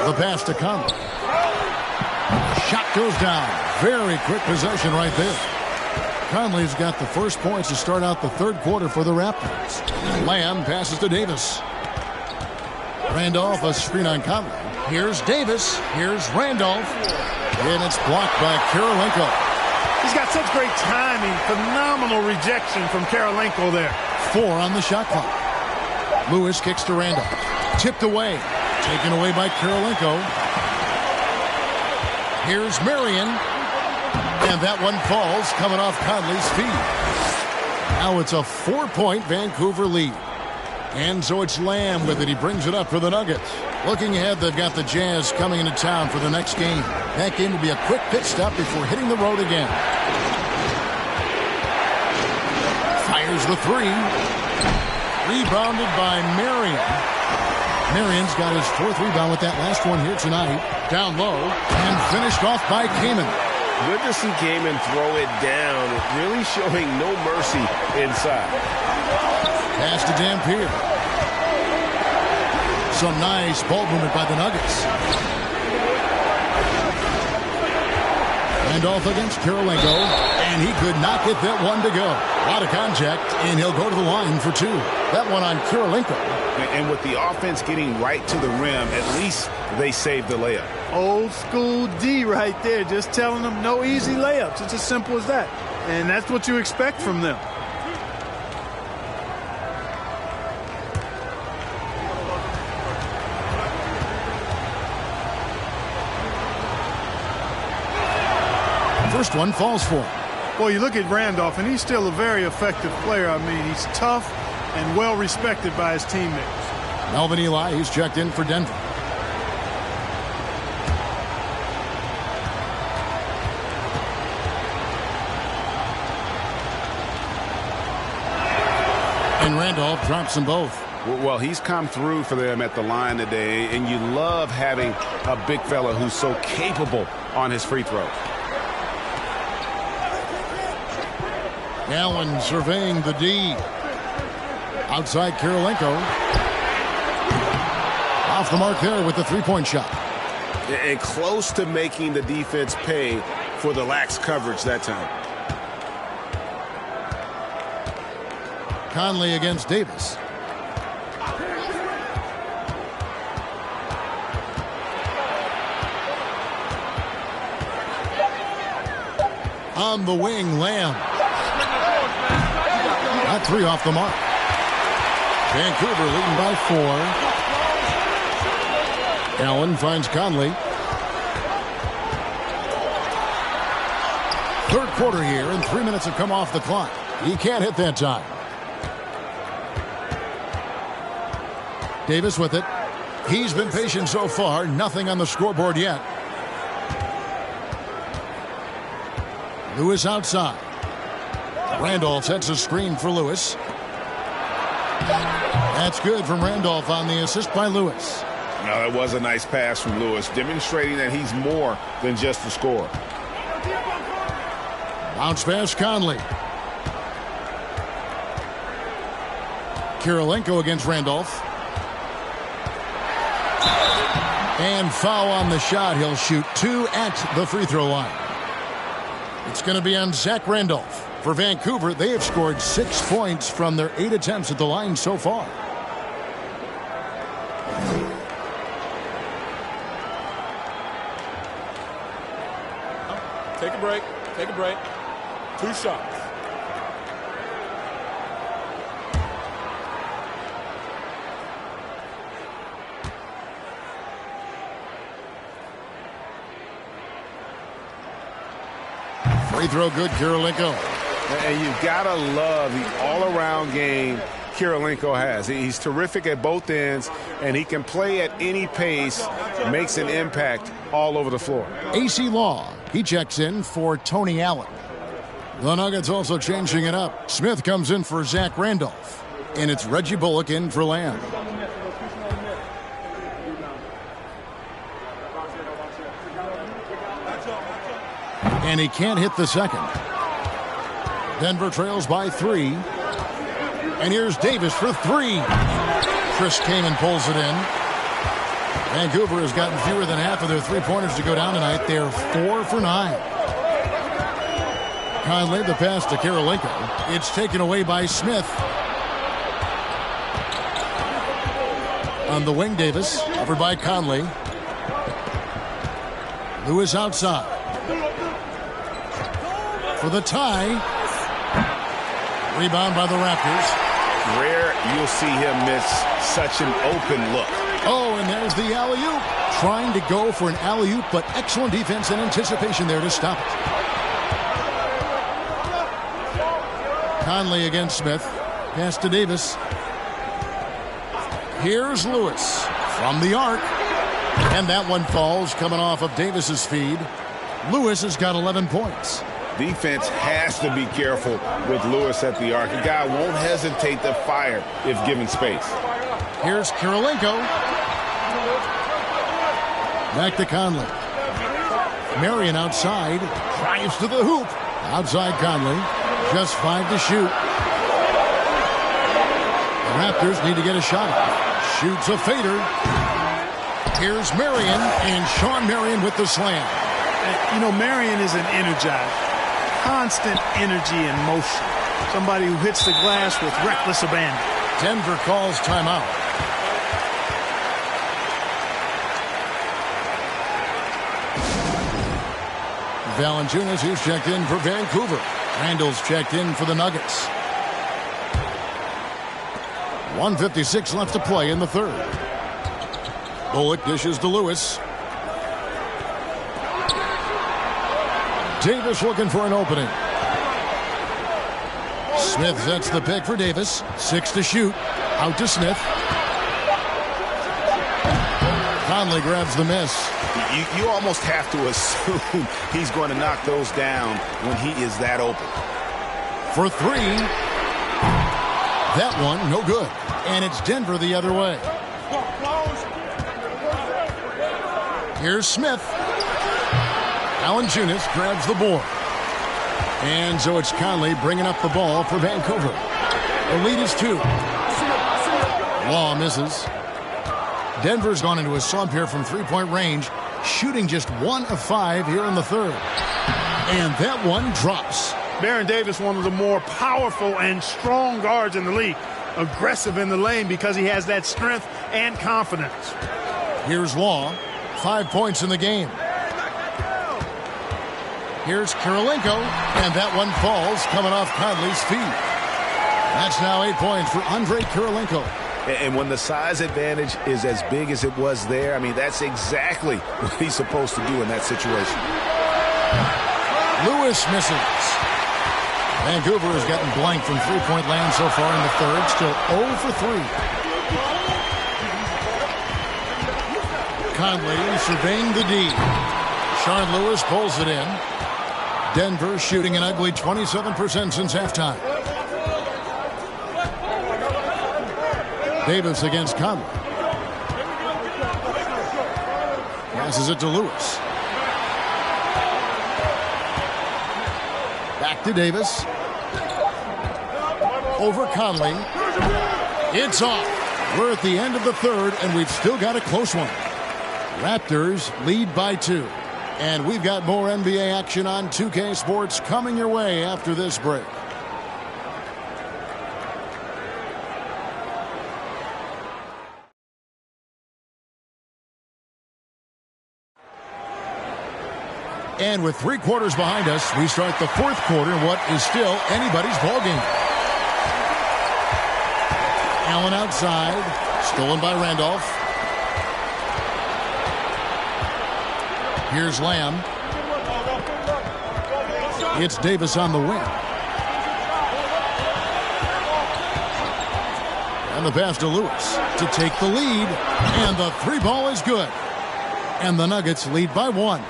The pass to Conley. Shot goes down. Very quick possession right there. Conley's got the first points to start out the third quarter for the Raptors. Lamb passes to Davis. Randolph, a screen on Conley. Here's Davis. Here's Randolph. And it's blocked by Karolinko. He's got such great timing. Phenomenal rejection from Karolinko there. 4 on the shot clock. Lewis kicks to Randolph. Tipped away. Taken away by Karolinko. Here's Marion. And that one falls coming off Conley's feet. Now it's a 4-point Vancouver lead. And so it's Lamb with it. He brings it up for the Nuggets. Looking ahead, they've got the Jazz coming into town for the next game. That game will be a quick pit stop before hitting the road again. Fires the 3. Rebounded by Marion. Marion's got his 4th rebound with that last one here tonight. Down low and finished off by Kaman. Good to see Kaman throw it down, really showing no mercy inside. Pass to Dampier. Some nice ball movement by the Nuggets. Randolph against Karolinko, and he could not get that one to go. A lot of contact, and he'll go to the line for 2. That one on Karolinko. And with the offense getting right to the rim, at least they saved the layup. Old school D right there, just telling them no easy layups. It's as simple as that. And that's what you expect from them. First one falls for him. Well, you look at Randolph, and he's still a very effective player. I mean, he's tough and well respected by his teammates. Melvin Ely, he's checked in for Denver. And Randolph drops them both. Well, he's come through for them at the line today, and you love having a big fella who's so capable on his free throws. Allen surveying the D. Outside Karolinko. Off the mark there with the 3-point shot. And close to making the defense pay for the lax coverage that time. Conley against Davis. On the wing, Lamb. Got 3 off the mark. Vancouver leading by 4. Allen finds Conley. Third quarter here, and 3 minutes have come off the clock. He can't hit that time. Davis with it. He's been patient so far. Nothing on the scoreboard yet. Lewis outside. Randolph sets a screen for Lewis. That's good from Randolph on the assist by Lewis. Now, that was a nice pass from Lewis, demonstrating that he's more than just a scorer. Bounce pass, Conley. Karolinko against Randolph. And foul on the shot. He'll shoot 2 at the free throw line. It's going to be on Zach Randolph. For Vancouver, they have scored 6 points from their 8 attempts at the line so far. Take a break. Take a break. 2 shots. Free throw good, Karolinko. And you've got to love the all-around game Karolinko has. He's terrific at both ends, and he can play at any pace, makes an impact all over the floor. AC Law, he checks in for Tony Allen. The Nuggets also changing it up. Smith comes in for Zach Randolph, and it's Reggie Bullock in for Lamb. And he can't hit the second. Denver trails by 3. And here's Davis for 3. Chris Kaman pulls it in. Vancouver has gotten fewer than half of their three-pointers to go down tonight. They're 4 for 9. Conley, the pass to Karolinko. It's taken away by Smith. On the wing, Davis, covered by Conley. Lewis outside. For the tie. Rebound by the Raptors. Rare you'll see him miss such an open look. Oh, and there's the alley-oop. Trying to go for an alley-oop, but excellent defense and anticipation there to stop it. Conley against Smith. Pass to Davis. Here's Lewis from the arc. And that one falls coming off of Davis's feed. Lewis has got 11 points. Defense has to be careful with Lewis at the arc. A guy won't hesitate to fire if given space. Here's Karolinko. Back to Conley. Marion outside. Drives to the hoop. Outside Conley. Just 5 to shoot. The Raptors need to get a shot off. Shoots a fader. Here's Marion, and Sean Marion with the slam. You know, Marion is an energizer. Constant energy and motion. Somebody who hits the glass with reckless abandon. Denver calls timeout. Valanciunas, who's checked in for Vancouver. Randall's checked in for the Nuggets. 1:56 left to play in the third. Bullock dishes to Lewis. Davis looking for an opening. Smith sets the pick for Davis. 6 to shoot. Out to Smith. Conley grabs the miss. You almost have to assume he's going to knock those down when he is that open. For 3. That one, no good. And it's Denver the other way. Here's Smith. Valanciunas grabs the board. And so it's Conley bringing up the ball for Vancouver. The lead is 2. Law misses. Denver's gone into a slump here from three-point range, shooting just 1 of 5 here in the third. And that one drops. Baron Davis, one of the more powerful and strong guards in the league. Aggressive in the lane because he has that strength and confidence. Here's Law. 5 points in the game. Here's Karolinko, and that one falls coming off Conley's feet. That's now 8 points for Andre Karolinko. And when the size advantage is as big as it was there, I mean, that's exactly what he's supposed to do in that situation. Lewis misses. Vancouver has gotten blank from three-point land so far in the third. Still 0 for 3. Conley surveying the D. Sean Lewis pulls it in. Denver shooting an ugly 27% since halftime. Davis against Conley. Passes it to Lewis. Back to Davis. Over Conley. It's off. We're at the end of the third, and we've still got a close one. Raptors lead by 2. And we've got more NBA action on 2K Sports coming your way after this break. And with 3 quarters behind us, we start the fourth quarter in what is still anybody's ballgame. Allen outside, stolen by Randolph. Here's Lamb. It's Davis on the wing. And the pass to Lewis to take the lead. And the 3-ball is good. And the Nuggets lead by 1.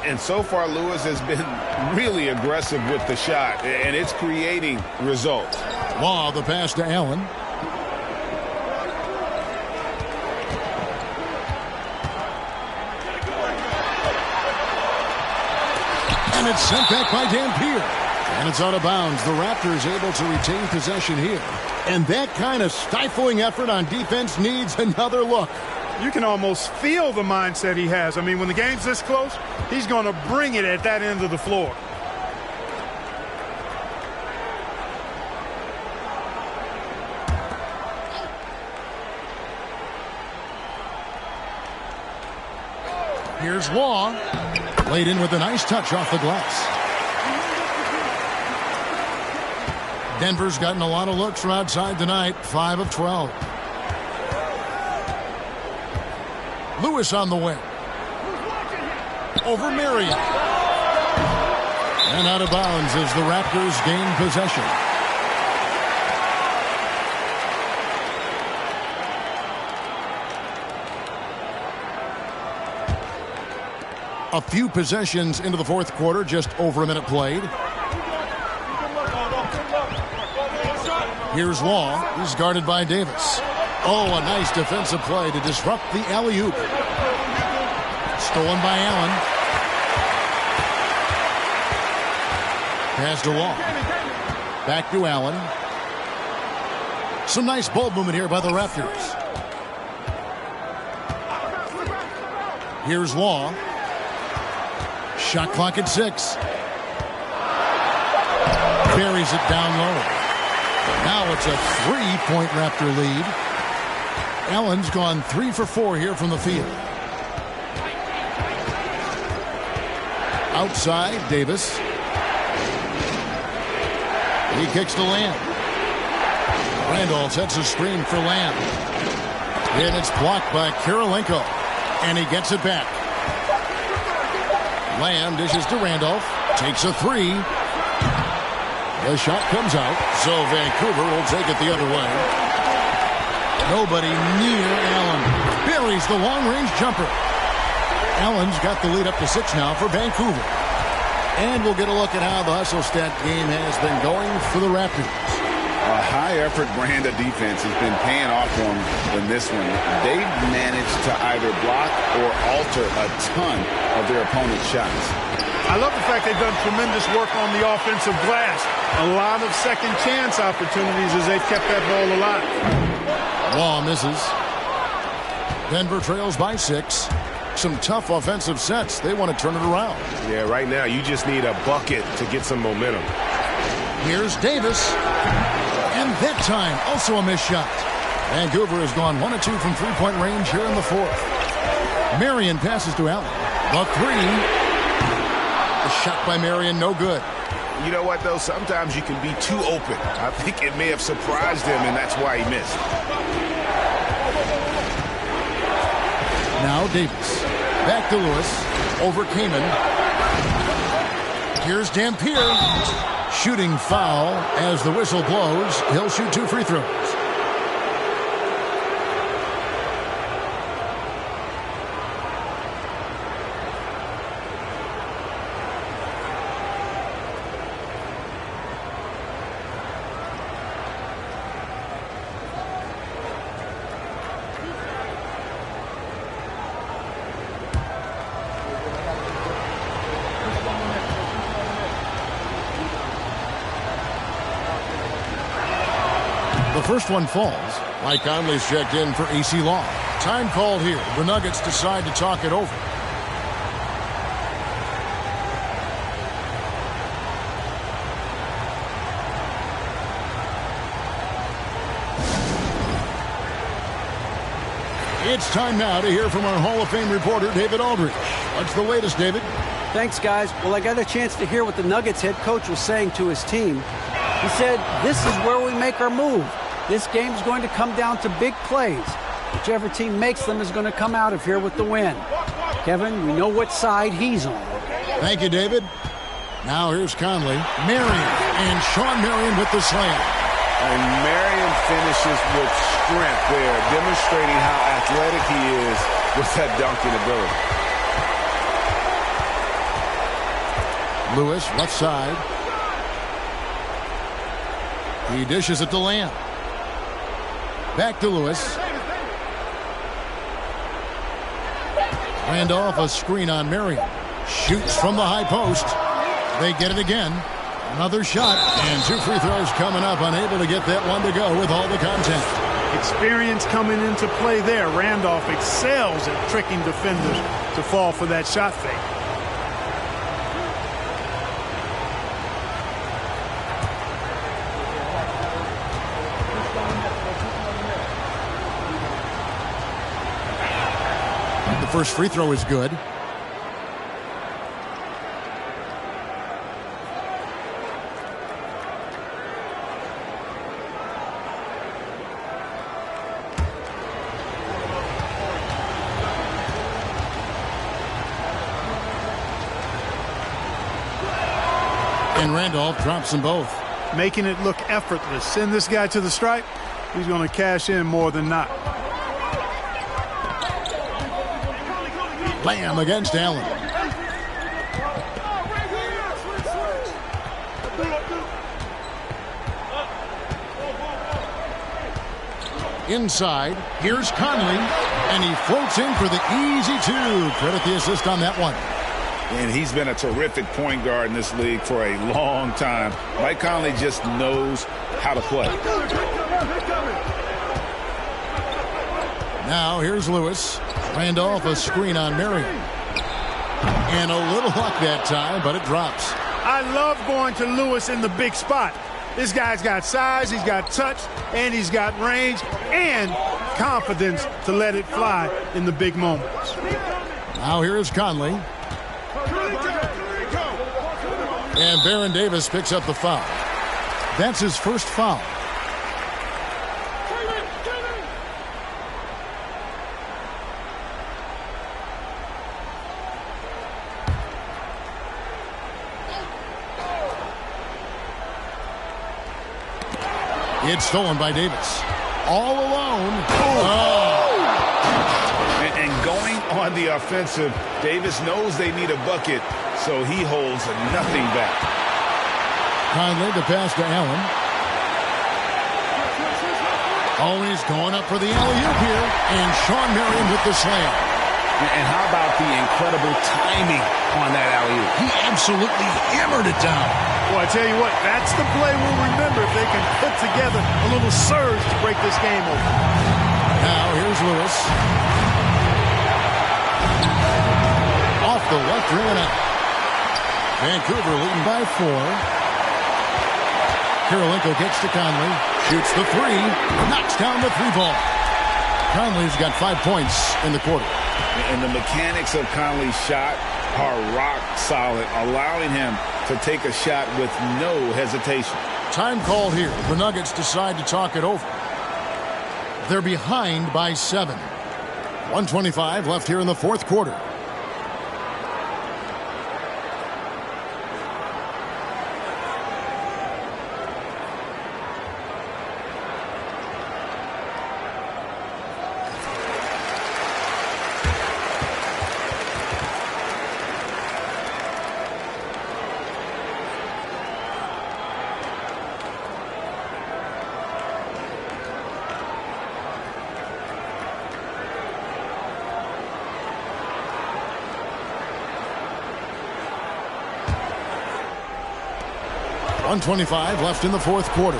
And so far, Lewis has been really aggressive with the shot, and it's creating results. Law, the pass to Allen. And it's sent back by Dampier. And it's out of bounds. The Raptors able to retain possession here. And that kind of stifling effort on defense needs another look. You can almost feel the mindset he has. I mean, when the game's this close, he's going to bring it at that end of the floor. Here's Law. Laid in with a nice touch off the glass. Denver's gotten a lot of looks from outside tonight. 5 of 12. Lewis on the wing. Over Marion. And out of bounds as the Raptors gain possession. A few possessions into the fourth quarter, just over a minute played. Here's Law. He's guarded by Davis. Oh, a nice defensive play to disrupt the alley-oop. Stolen by Allen. Pass to Law. Back to Allen. Some nice ball movement here by the Raptors. Here's Law. Shot clock at 6. Buries it down low. Now it's a 3-point Raptor lead. Allen's gone 3 for 4 here from the field. Outside, Davis. He kicks to Lamb. Randolph sets a screen for Lamb. And it's blocked by Kirilenko. And he gets it back. Lamb dishes to Randolph. Takes a 3. The shot comes out, so Vancouver will take it the other way. Nobody near Allen. Buries the long-range jumper. Allen's got the lead up to 6 now for Vancouver. And we'll get a look at how the hustle stat game has been going for the Raptors. A high-effort brand of defense has been paying off for them in this one. They've managed to either block or alter a ton of their opponent's shots. I love the fact they've done tremendous work on the offensive glass. A lot of second chance opportunities as they've kept that ball alive. Law misses. Denver trails by 6. Some tough offensive sets. They want to turn it around. Yeah, right now you just need a bucket to get some momentum. Here's Davis. And that time, also a missed shot. Vancouver has gone 1 of 2 from three-point range here in the fourth. Marion passes to Allen. The 3. The shot by Marion, no good. You know what, though? Sometimes you can be too open. I think it may have surprised him, and that's why he missed. Now Davis. Back to Lewis. Over Kaman. Here's Dampier. Shooting foul as the whistle blows. He'll shoot 2 free throws. The first one falls. Mike Conley's checked in for AC Law. Time called here. The Nuggets decide to talk it over. It's time now to hear from our Hall of Fame reporter, David Aldridge. What's the latest, David? Thanks, guys. Well, I got a chance to hear what the Nuggets head coach was saying to his team. He said, this is where we make our move. This game's going to come down to big plays. Whichever team makes them is going to come out of here with the win. Kevin, we know what side he's on. Thank you, David. Now here's Conley. Marion, and Sean Marion with the slam. And Marion finishes with strength there, demonstrating how athletic he is with that dunking ability. Lewis, left side. He dishes it to Lamb. Back to Lewis. Randolph, a screen on Marion. Shoots from the high post. They get it again. Another shot, and 2 free throws coming up. Unable to get that one to go with all the contact. Experience coming into play there. Randolph excels at tricking defenders to fall for that shot fake. The first free throw is good. And Randolph drops them both. Making it look effortless. Send this guy to the stripe. He's going to cash in more than not. Lamb against Allen. Inside, here's Conley, and he floats in for the easy two. Credit the assist on that one. And he's been a terrific point guard in this league for a long time. Mike Conley just knows how to play. Now here's Lewis. Randolph a screen on Marion. And a little luck that time, but it drops. I love going to Lewis in the big spot. This guy's got size, he's got touch, and he's got range and confidence to let it fly in the big moments. Now here's Conley. And Baron Davis picks up the foul. That's his first foul. It's stolen by Davis. All alone. Oh. And going on the offensive, Davis knows they need a bucket, so he holds nothing back. Conley the pass to Allen. Always going up for the alley-oop here. And Sean Marion with the slam. And how about the incredible timing on that alley-oop? He absolutely hammered it down. Well, I tell you what, that's the play we'll remember if they can put together a little surge to break this game open. Now here's Lewis. Off the left rim and out. Vancouver leading by 4. Kirilenko gets to Conley. Shoots the three. Knocks down the three ball. Conley's got 5 points in the quarter. And the mechanics of Conley's shot are rock solid, allowing him to take a shot with no hesitation. Time called here. The Nuggets decide to talk it over. They're behind by 7. 1:25 left here in the fourth quarter. .25 left in the fourth quarter.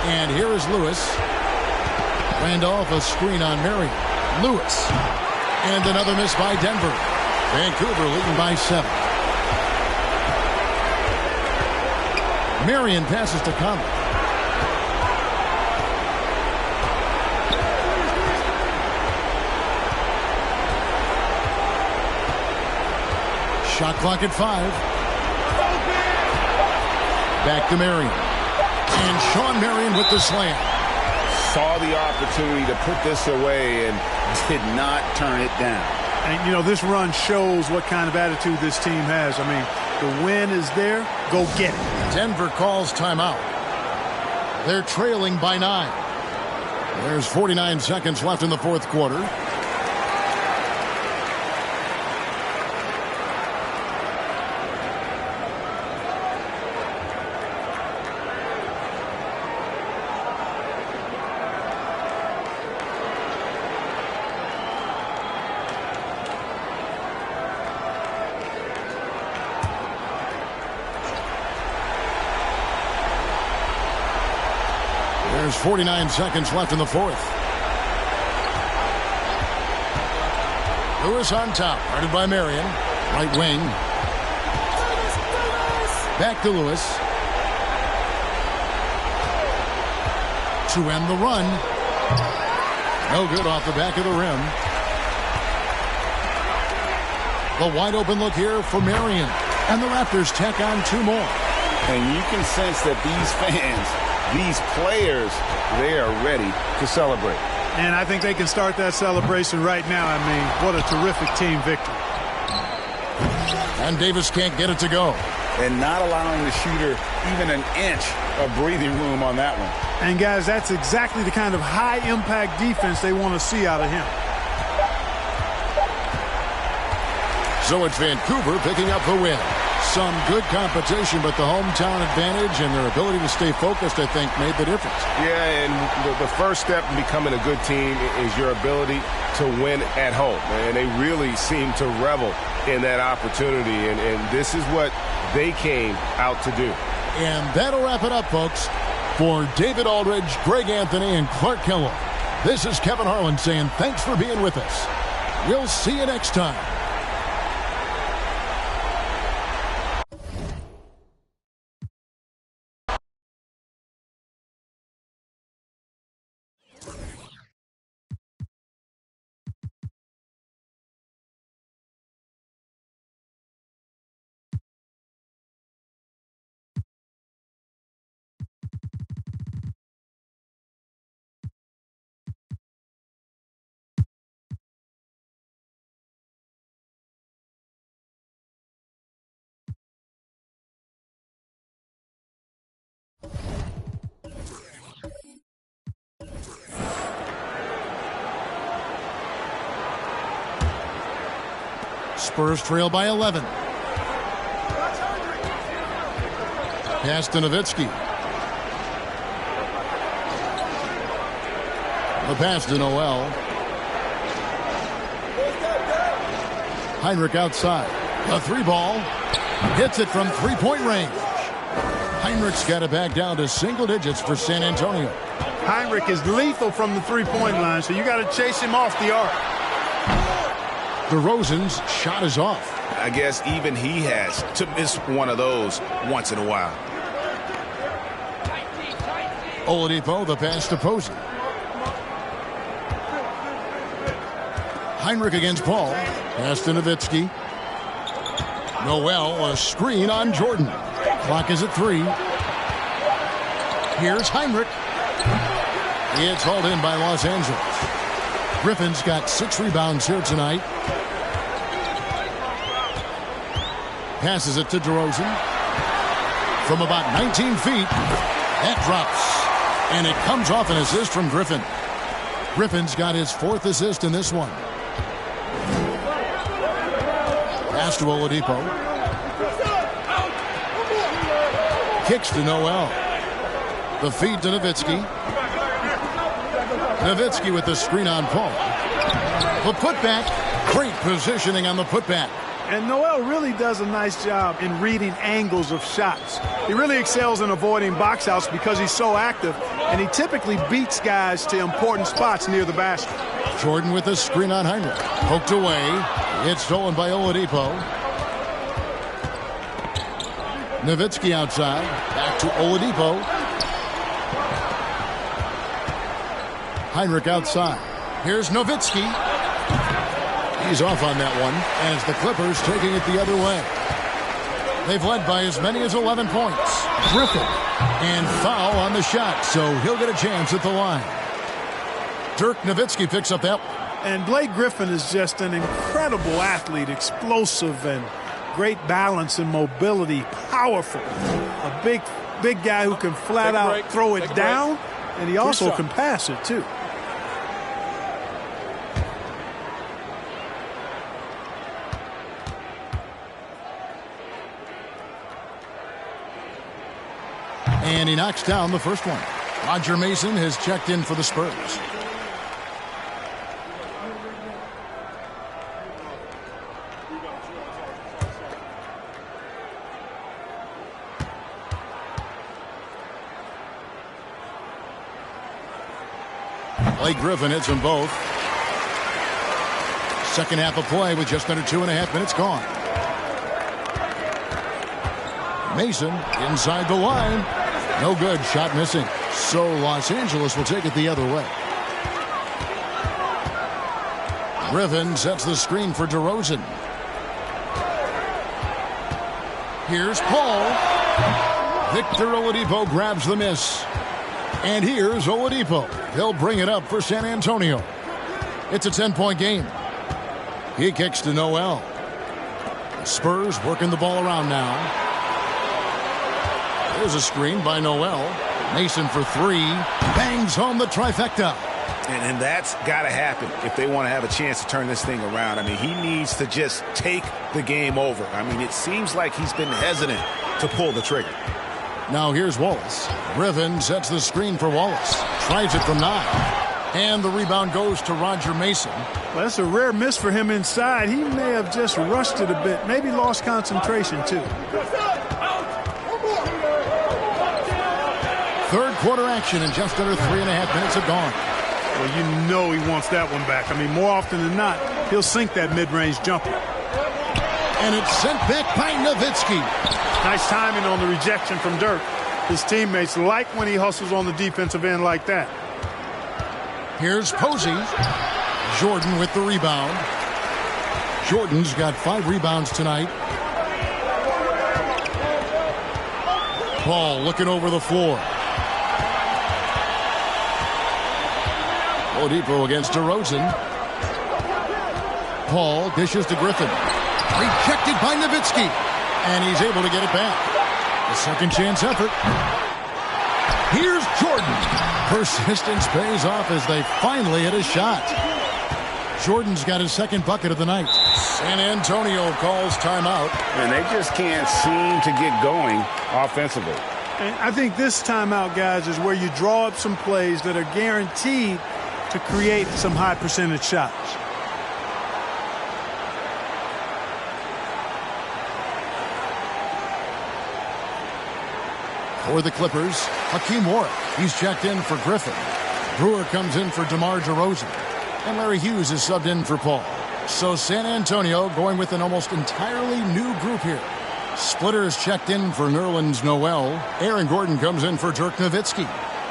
And here is Lewis. Randolph a screen on Marion. Lewis. And another miss by Denver. Vancouver leading by 7. Marion passes to Conley. Shot clock at 5. Back to Marion. And Sean Marion with the slam. Saw the opportunity to put this away and did not turn it down. And, you know, this run shows what kind of attitude this team has. I mean, the win is there. Go get it. Denver calls timeout. They're trailing by 9. There's 49 seconds left in the fourth quarter. There's 49 seconds left in the fourth. Lewis on top, guarded by Marion. Right wing. Back to Lewis. To end the run. No good off the back of the rim. The wide open look here for Marion. And the Raptors tack on 2 more. And you can sense that these fans, these players, they are ready to celebrate. And I think they can start that celebration right now. I mean, what a terrific team victory. And Davis can't get it to go. And not allowing the shooter even an inch of breathing room on that one. And, guys, that's exactly the kind of high-impact defense they want to see out of him. So it's Vancouver picking up the win. Some good competition, but the hometown advantage and their ability to stay focused, I think, made the difference. Yeah, and the first step in becoming a good team is your ability to win at home. And they really seem to revel in that opportunity, and this is what they came out to do. And that'll wrap it up, folks. For David Aldridge, Greg Anthony, and Clark Kellogg, this is Kevin Harlan saying thanks for being with us. We'll see you next time. Spurs trail by 11. Pass to Nowitzki. The pass to Noel. Heinrich outside. The 3-ball. Hits it from 3-point range. Heinrich's got it back down to single digits for San Antonio. Heinrich is lethal from the 3-point line, so you got to chase him off the arc. DeRozan's shot is off. I guess even he has to miss one of those once in a while. Oladipo, the pass to Posey. Heinrich against Paul. Pass to Nowitzki. Noel, a screen on Jordan. Clock is at 3. Here's Heinrich. It's hauled in by Los Angeles. Griffin's got 6 rebounds here tonight. Passes it to DeRozan. From about 19 feet. That drops. And it comes off an assist from Griffin. Griffin's got his 4th assist in this one. Pass to Oladipo. Kicks to Noel. The feed to Nowitzki. Nowitzki with the screen on Paul. The putback. Great positioning on the putback. And Noel really does a nice job in reading angles of shots. He really excels in avoiding box outs because he's so active, and he typically beats guys to important spots near the basket. Jordan with the screen on Heinrich. Poked away. It's stolen by Oladipo. Nowitzki outside. Back to Oladipo. Heinrich outside. Here's Nowitzki. He's off on that one as the Clippers taking it the other way. They've led by as many as 11 points. Griffin. And foul on the shot, so he'll get a chance at the line. Dirk Nowitzki picks up that one. And Blake Griffin is just an incredible athlete, explosive and great balance and mobility, powerful. A big guy who can flat out throw it down, and he also can pass it too. And he knocks down the first one. Roger Mason has checked in for the Spurs. Blake Griffin hits them both. Second half of play with just under 2.5 minutes gone. Mason inside the line. No good. Shot missing. So Los Angeles will take it the other way. Griffin sets the screen for DeRozan. Here's Paul. Victor Oladipo grabs the miss. And here's Oladipo. He'll bring it up for San Antonio. It's a 10-point game. He kicks to Noel. The Spurs working the ball around now. There's a screen by Noel. Mason for three. Bangs home the trifecta. And that's got to happen if they want to have a chance to turn this thing around. I mean, he needs to just take the game over. I mean, it seems like he's been hesitant to pull the trigger. Now here's Wallace. Griffin sets the screen for Wallace. Tries it from 9. And the rebound goes to Roger Mason. Well, that's a rare miss for him inside. He may have just rushed it a bit. Maybe lost concentration, too. Third quarter action and just under 3.5 minutes have gone. Well, you know he wants that one back. I mean, more often than not, he'll sink that mid-range jumper. And it's sent back by Nowitzki. Nice timing on the rejection from Dirk. His teammates like when he hustles on the defensive end like that. Here's Posey. Jordan with the rebound. Jordan's got 5 rebounds tonight. Paul looking over the floor. Oladipo against DeRozan. Paul dishes to Griffin. Rejected by Nowitzki. And he's able to get it back. A second chance effort. Here's Jordan. Persistence pays off as they finally hit a shot. Jordan's got his second bucket of the night. San Antonio calls timeout. And they just can't seem to get going offensively. And I think this timeout, guys, is where you draw up some plays that are guaranteed to create some high percentage shots. For the Clippers, Hakeem Warwick. He's checked in for Griffin. Brewer comes in for DeMar DeRozan. And Larry Hughes is subbed in for Paul. So San Antonio going with an almost entirely new group here. Splitters checked in for Nerlens Noel. Aaron Gordon comes in for Dirk Nowitzki.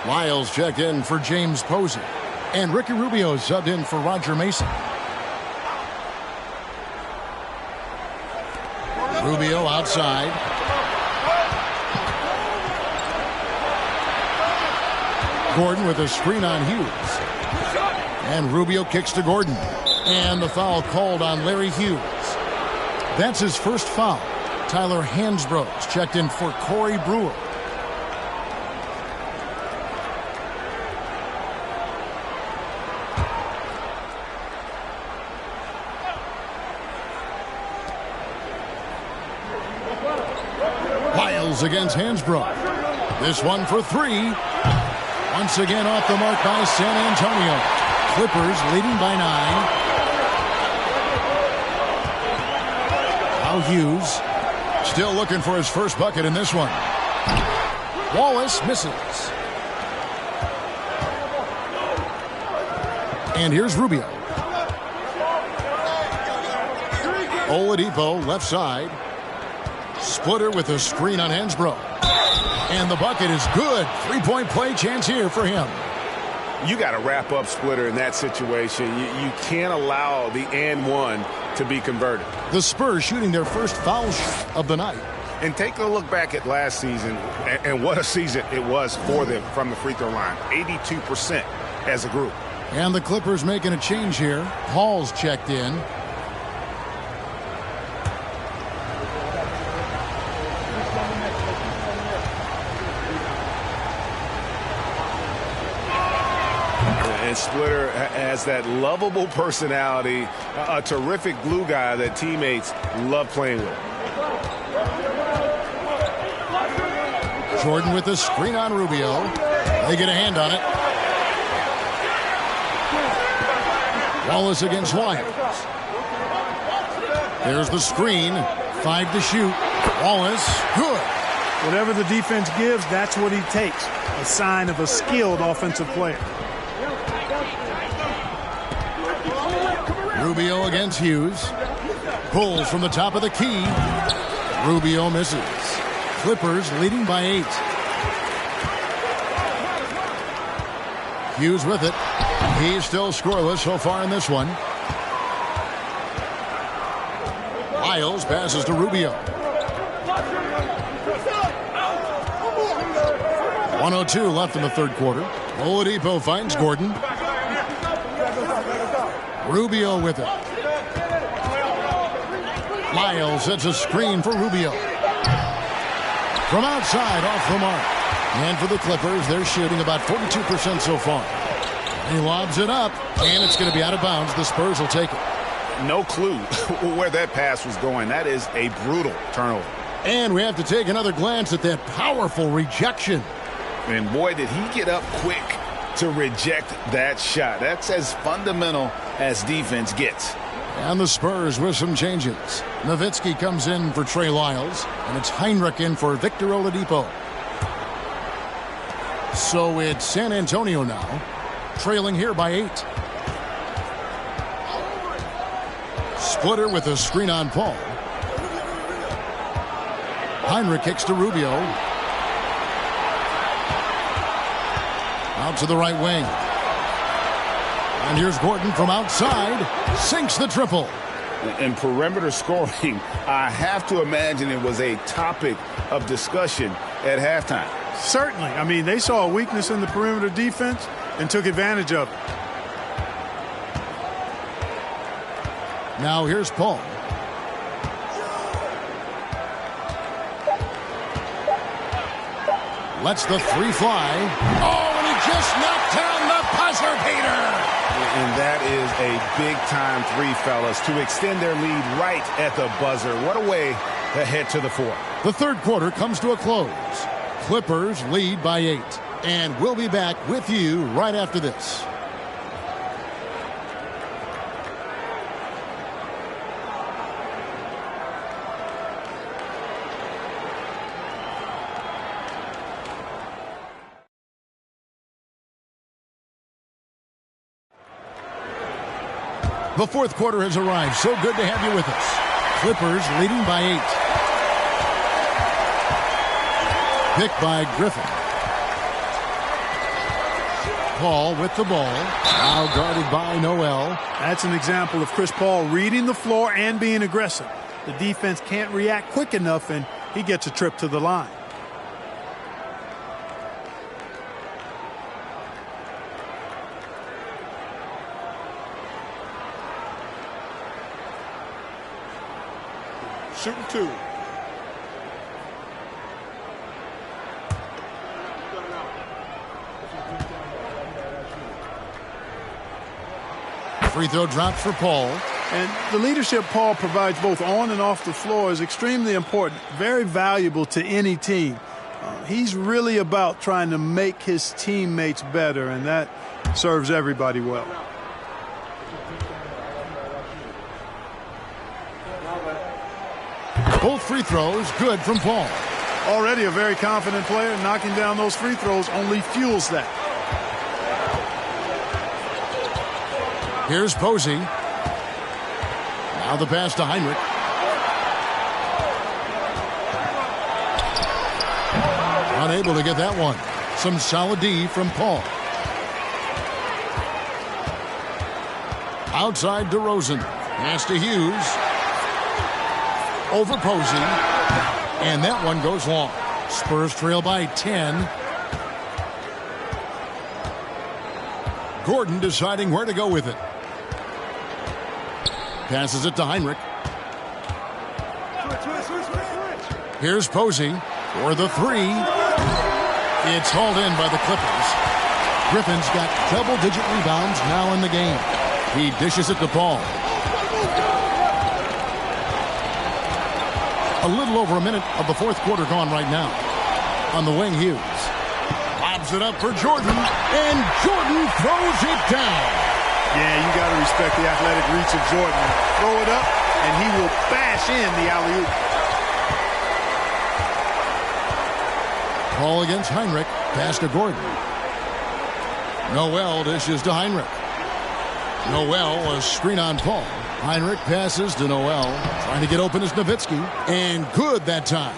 Lyles checked in for James Posey. And Ricky Rubio subbed in for Roger Mason. Rubio outside. Gordon with a screen on Hughes. And Rubio kicks to Gordon. And the foul called on Larry Hughes. That's his first foul. Tyler Hansbrough's checked in for Corey Brewer. Lyles against Hansbrough. This one for 3. Once again off the mark by San Antonio. Clippers leading by 9. Now Hughes still looking for his first bucket in this one. Wallace misses. And here's Rubio. Oladipo left side. Splitter with a screen on Hansbrough. And the bucket is good. 3-point play chance here for him. You got to wrap up Splitter in that situation. You can't allow the and one to be converted. The Spurs shooting their first foul shot of the night. And take a look back at last season, and what a season it was for them from the free throw line. 82% as a group. And the Clippers making a change here. Paul's checked in. Splitter has that lovable personality, a terrific glue guy that teammates love playing with. Jordan with the screen on Rubio. They get a hand on it. Wallace against Lyles. There's the screen. 5 to shoot. Wallace, good. Whatever the defense gives, that's what he takes. A sign of a skilled offensive player. Rubio against Hughes. Pulls from the top of the key. Rubio misses. Clippers leading by 8. Hughes with it. He's still scoreless so far in this one. Lyles passes to Rubio. 1:02 left in the third quarter. Oladipo finds Gordon. Rubio with it. Lyles sets a screen for Rubio. From outside, off the mark. And for the Clippers, they're shooting about 42% so far. He lobs it up, and it's going to be out of bounds. The Spurs will take it. No clue where that pass was going. That is a brutal turnover. And we have to take another glance at that powerful rejection. And boy, did he get up quick to reject that shot. That's as fundamental as defense gets. And the Spurs with some changes. Nowitzki comes in for Trey Lyles, and it's Heinrich in for Victor Oladipo. So it's San Antonio now, trailing here by 8. Splitter with a screen on Paul. Heinrich kicks to Rubio. Out to the right wing. And here's Gordon from outside. Sinks the triple. In perimeter scoring, I have to imagine it was a topic of discussion at halftime. Certainly. I mean, they saw a weakness in the perimeter defense and took advantage of it. Now here's Paul. Lets the three fly. Oh, and he just knocked down the buzzer beater. And that is a big-time three, fellas, to extend their lead right at the buzzer. What a way to head to the fourth. The third quarter comes to a close. Clippers lead by 8. And we'll be back with you right after this. The fourth quarter has arrived. So good to have you with us. Clippers leading by 8. Picked by Griffin. Paul with the ball. Now guarded by Noel. That's an example of Chris Paul reading the floor and being aggressive. The defense can't react quick enough, and he gets a trip to the line. Shooting 2. Free throw drops for Paul. And the leadership Paul provides both on and off the floor is extremely important, very valuable to any team. He's really about trying to make his teammates better, and that serves everybody well. Both free throws good from Paul. Already a very confident player. Knocking down those free throws only fuels that. Here's Posey. Now the pass to Heinrich. Unable to get that one. Some solid D from Paul. Outside DeRozan. Pass to Hughes. Over Posey. And that one goes long. Spurs trail by 10. Gordon deciding where to go with it. Passes it to Heinrich. Here's Posey for the three. It's hauled in by the Clippers. Griffin's got double-digit rebounds now in the game. He dishes it to Paul. A little over a minute of the fourth quarter gone right now. On the wing, Hughes lobs it up for Jordan, and Jordan throws it down. Yeah, you got to respect the athletic reach of Jordan. Throw it up, and he will bash in the alley-oop. Paul against Heinrich. Pass to Gordon. Noel dishes to Heinrich. Noel, a screen on Paul. Heinrich passes to Noel. Trying to get open is Nowitzki. And good that time.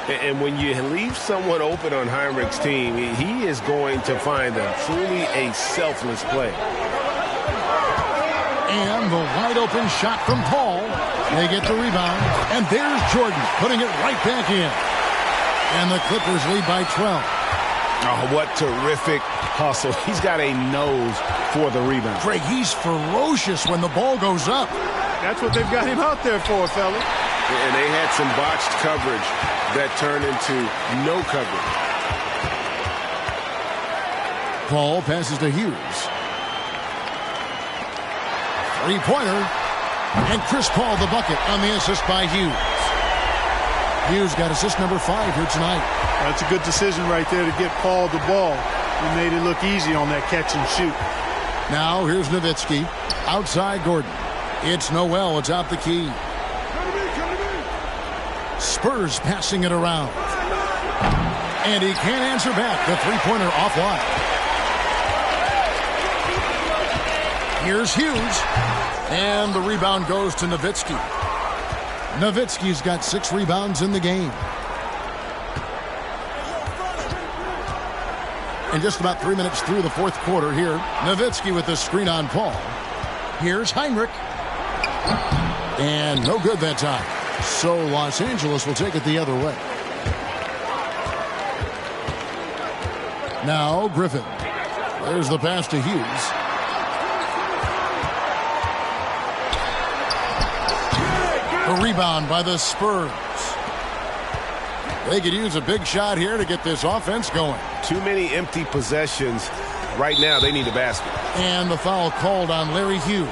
And when you leave someone open on Heinrich's team, he is going to find truly a selfless play. And the wide open shot from Paul. They get the rebound. And there's Jordan putting it right back in. And the Clippers lead by 12. Oh, what terrific hustle. He's got a nose for the rebound. Craig, he's ferocious when the ball goes up. That's what they've got him out there for, fella. And they had some botched coverage that turned into no coverage. Paul passes to Hughes. Three-pointer. And Chris Paul the bucket on the assist by Hughes. Hughes got assist number 5 here tonight. That's a good decision right there to get Paul the ball. He made it look easy on that catch and shoot. Now here's Nowitzki. Outside Gordon. It's Noel atop the key. Spurs passing it around. And he can't answer back. The three-pointer offline. Here's Hughes. And the rebound goes to Nowitzki. Nowitzki's got 6 rebounds in the game. And just about 3 minutes through the fourth quarter here. Nowitzki with the screen on Paul. Here's Heinrich. And no good that time. So Los Angeles will take it the other way. Now Griffin. There's the pass to Hughes. A rebound by the Spurs. They could use a big shot here to get this offense going. Too many empty possessions. Right now, they need a basket. And the foul called on Larry Hughes.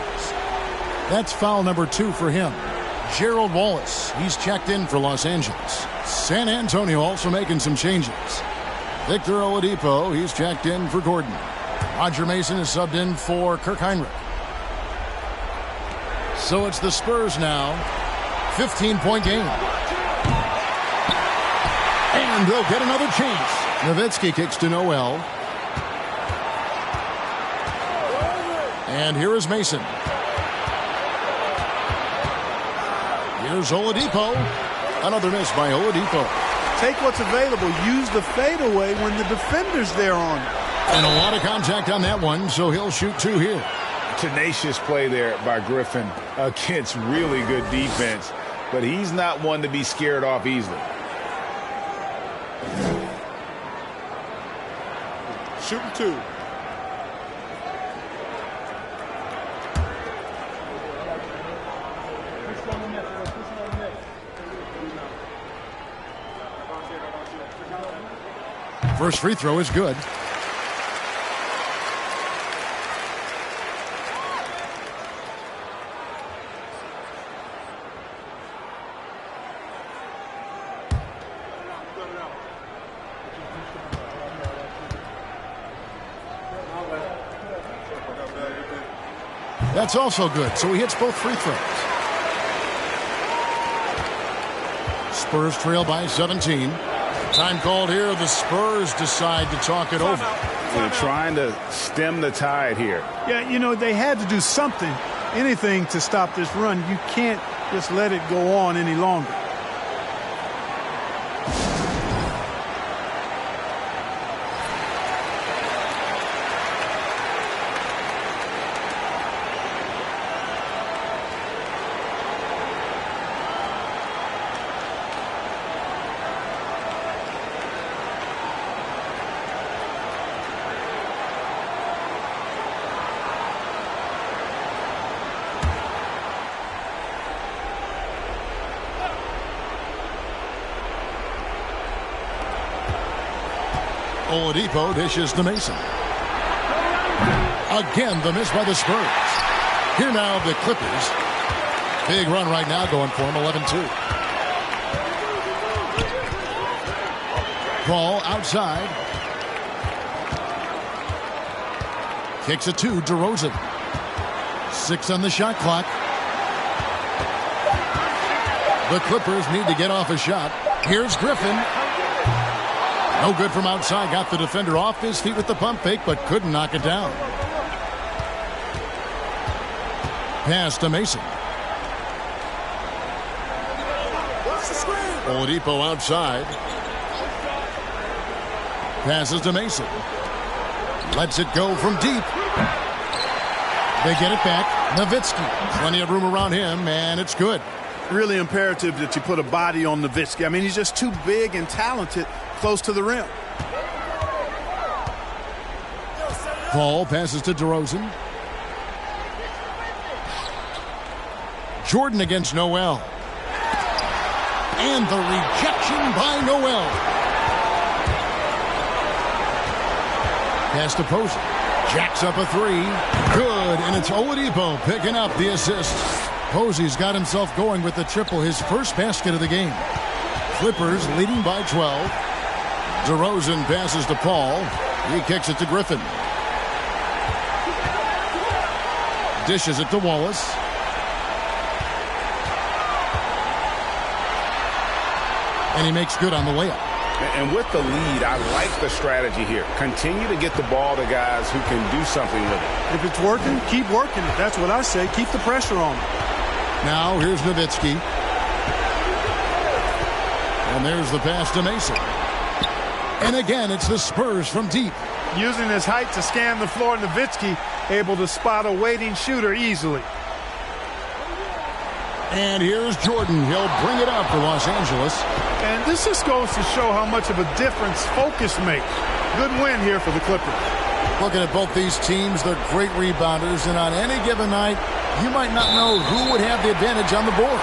That's foul number 2 for him. Gerald Wallace, he's checked in for Los Angeles. San Antonio also making some changes. Victor Oladipo, he's checked in for Gordon. Roger Mason is subbed in for Kirk Heinrich. So it's the Spurs now. 15-point game. And they'll get another chance. Nowitzki kicks to Noel. And here is Mason. Here's Oladipo. Another miss by Oladipo. Take what's available. Use the fadeaway when the defender's there on it. And a lot of contact on that one, so he'll shoot 2 here. Tenacious play there by Griffin against really good defense. But he's not one to be scared off easily. Shooting 2. First free throw is good. That's also good, so he hits both free throws. Spurs trail by 17. Time called here. The Spurs decide to talk it over. They're trying to stem the tide here. Yeah, you know, they had to do something, anything to stop this run. You can't just let it go on any longer. Oladipo dishes to Mason. Again, the miss by the Spurs. Here now, the Clippers. Big run right now going for them, 11-2. Ball outside. Kicks it to DeRozan. 6 on the shot clock. The Clippers need to get off a shot. Here's Griffin. No good from outside. Got the defender off his feet with the pump fake, but couldn't knock it down. Pass to Mason. Oladipo outside. Passes to Mason. Lets it go from deep. They get it back. Nowitzki. Plenty of room around him, and it's good. Really imperative that you put a body on Nowitzki. I mean, he's just too big and talented close to the rim. Paul passes to DeRozan. Jordan against Noel. And the rejection by Noel. Pass to Posey. Jacks up a three. Good, and it's Oladipo picking up the assist. Posey's got himself going with the triple, his first basket of the game. Clippers leading by 12. DeRozan passes to Paul. He kicks it to Griffin. Dishes it to Wallace. And he makes good on the layup. And with the lead, I like the strategy here. Continue to get the ball to guys who can do something with it. If it's working, keep working it. That's what I say. Keep the pressure on. Now here's Nowitzki. And there's the pass to Mason. And again, it's the Spurs from deep. Using his height to scan the floor, Nowitzki able to spot a waiting shooter easily. And here's Jordan. He'll bring it up for Los Angeles. And this just goes to show how much of a difference focus makes. Good win here for the Clippers. Looking at both these teams, they're great rebounders, and on any given night, you might not know who would have the advantage on the board.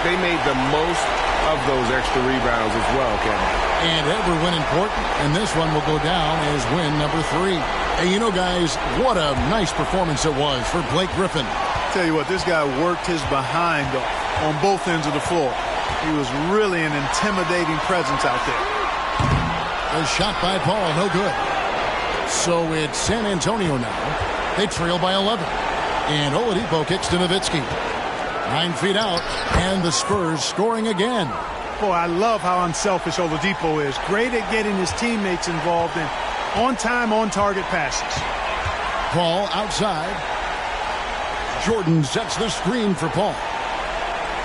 They made the most of those extra rebounds as well, Kevin. And every win important, and this one will go down as win number 3. And you know, guys, what a nice performance it was for Blake Griffin. Tell you what, this guy worked his behind off on both ends of the floor. He was really an intimidating presence out there. A shot by Paul, no good. So it's San Antonio now. They trail by 11. And Oladipo kicks to Nowitzki. 9 feet out, and the Spurs scoring again. Boy, I love how unselfish Oladipo is. Great at getting his teammates involved in on-time, on-target passes. Paul outside. Jordan sets the screen for Paul.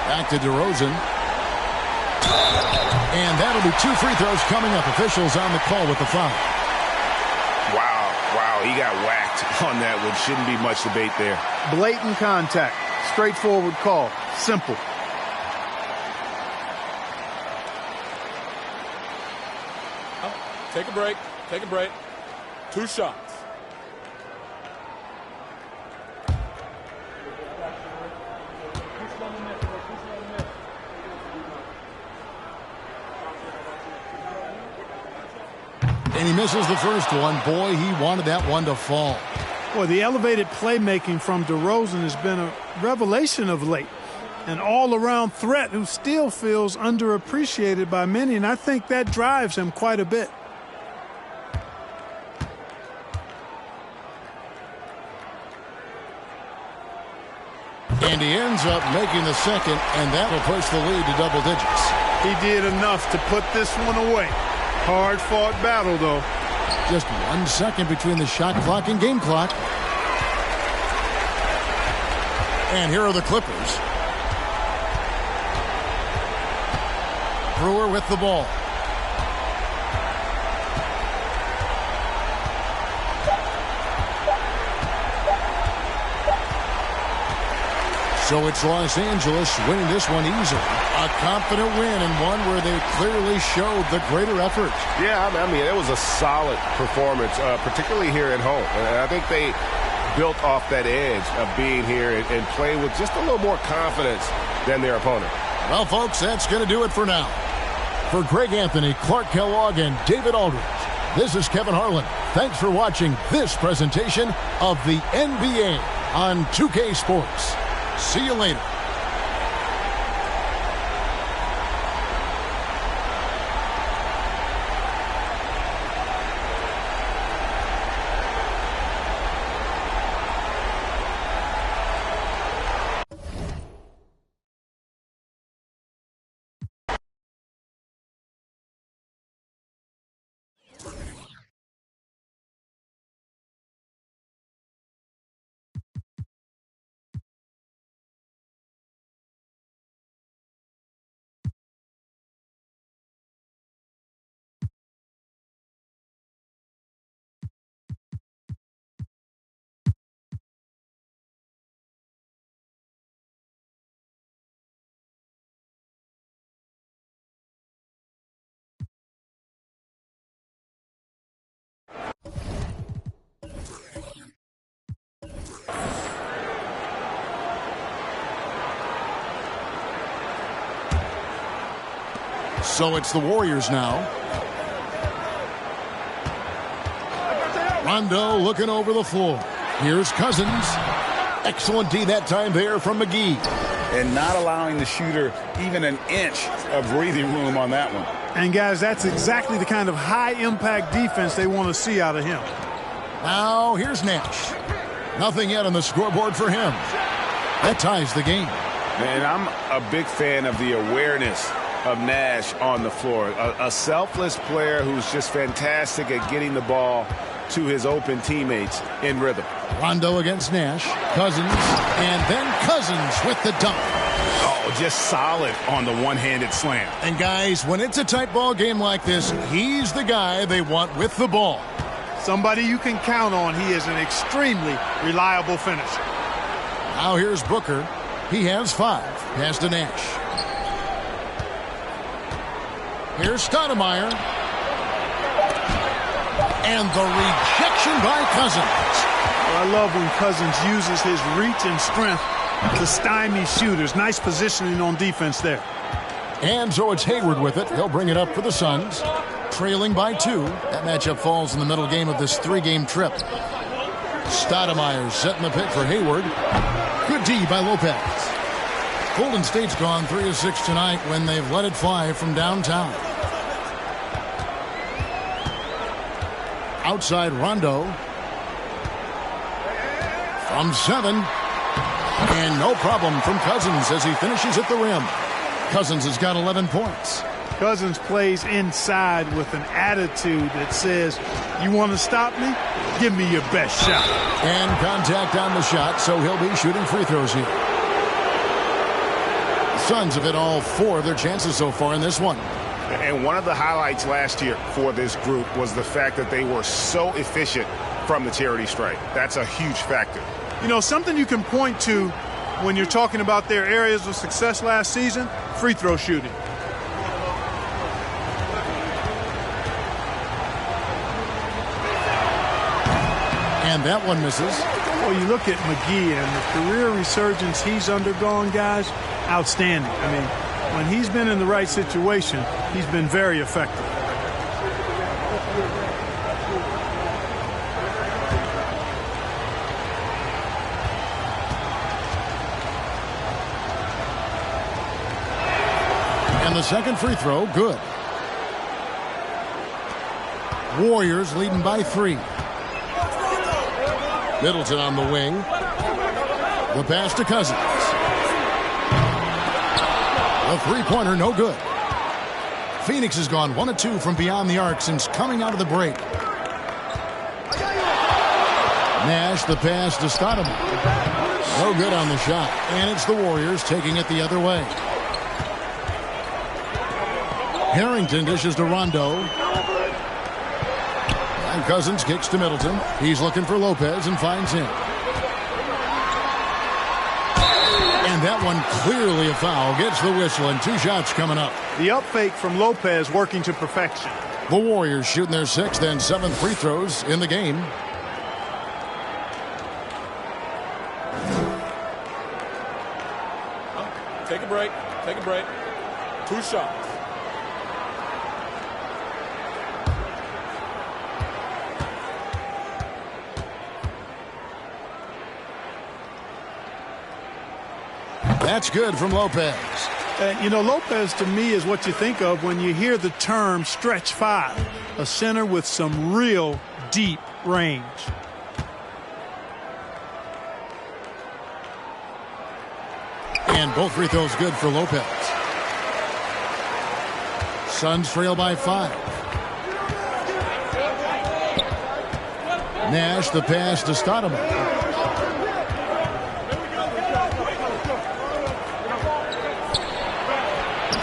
Back to DeRozan. And that'll be 2 free throws coming up. Officials on the call with the foul. Wow, he got whacked on that one. Shouldn't be much debate there. Blatant contact. Straightforward call. Simple. Take a break. Take a break. 2 shots. And he misses the first one. Boy, he wanted that one to fall. Boy, the elevated playmaking from DeRozan has been a revelation of late. An all-around threat who still feels underappreciated by many, and I think that drives him quite a bit. And he ends up making the second, and that will push the lead to double digits. He did enough to put this one away. Hard-fought battle, though. Just 1 second between the shot clock and game clock. And here are the Clippers. Brewer with the ball. So it's Los Angeles winning this one easily. A confident win and one where they clearly showed the greater effort. Yeah, I mean, it was a solid performance, particularly here at home. And I think they built off that edge of being here and playing with just a little more confidence than their opponent. Well, folks, that's going to do it for now. For Greg Anthony, Clark Kellogg, and David Aldridge, this is Kevin Harlan. Thanks for watching this presentation of the NBA on 2K Sports. See you later. So it's the Warriors now. Rondo looking over the floor. Here's Cousins. Excellent D that time there from McGee. And not allowing the shooter even an inch of breathing room on that one. And, guys, that's exactly the kind of high-impact defense they want to see out of him. Now here's Nash. Nothing yet on the scoreboard for him. That ties the game. Man, I'm a big fan of the awareness of Nash on the floor. A selfless player who's just fantastic at getting the ball to his open teammates in rhythm. Rondo against Nash. Cousins. And then Cousins with the dunk. Oh, just solid on the one-handed slam. And, guys, when it's a tight ball game like this, he's the guy they want with the ball. Somebody you can count on. He is an extremely reliable finisher. Now here's Booker. He has 5. Pass to Nash. Here's Stoudemire. And the rejection by Cousins. Well, I love when Cousins uses his reach and strength to stymie shooters. Nice positioning on defense there. And so it's Hayward with it. He'll bring it up for the Suns. Trailing by 2. That matchup falls in the middle game of this 3-game trip. Stoudemire setting the pick for Hayward. Good D by Lopez. Golden State's gone 3 of 6 tonight when they've let it fly from downtown. Outside Rondo. From 7. And no problem from Cousins as he finishes at the rim. Cousins has got 11 points. Cousins plays inside with an attitude that says, you want to stop me? Give me your best shot. And contact on the shot, so he'll be shooting free throws here. The Suns have hit all 4 of their chances so far in this one. And one of the highlights last year for this group was the fact that they were so efficient from the charity stripe. That's a huge factor. You know, something you can point to when you're talking about their areas of success last season, free throw shooting. And that one misses. Well, you look at McGee and the career resurgence he's undergone, guys, outstanding. I mean, when he's been in the right situation, he's been very effective. And the second free throw, good. Warriors leading by 3. Middleton on the wing. The pass to Cousins. The three-pointer, no good. Phoenix has gone 1 of 2 from beyond the arc since coming out of the break. Nash, the pass to Stoudemire. No good on the shot. And it's the Warriors taking it the other way. Harrington dishes to Rondo. And Cousins kicks to Middleton. He's looking for Lopez and finds him. And that one clearly a foul. Gets the whistle and 2 shots coming up. The up fake from Lopez working to perfection. The Warriors shooting their 6th and 7th free throws in the game. Take a break. Take a break. 2 shots. That's good from Lopez. You know, Lopez to me is what you think of when you hear the term stretch 5. A center with some real deep range. And both free throws good for Lopez. Suns trail by 5. Nash, the pass to Stoudemire.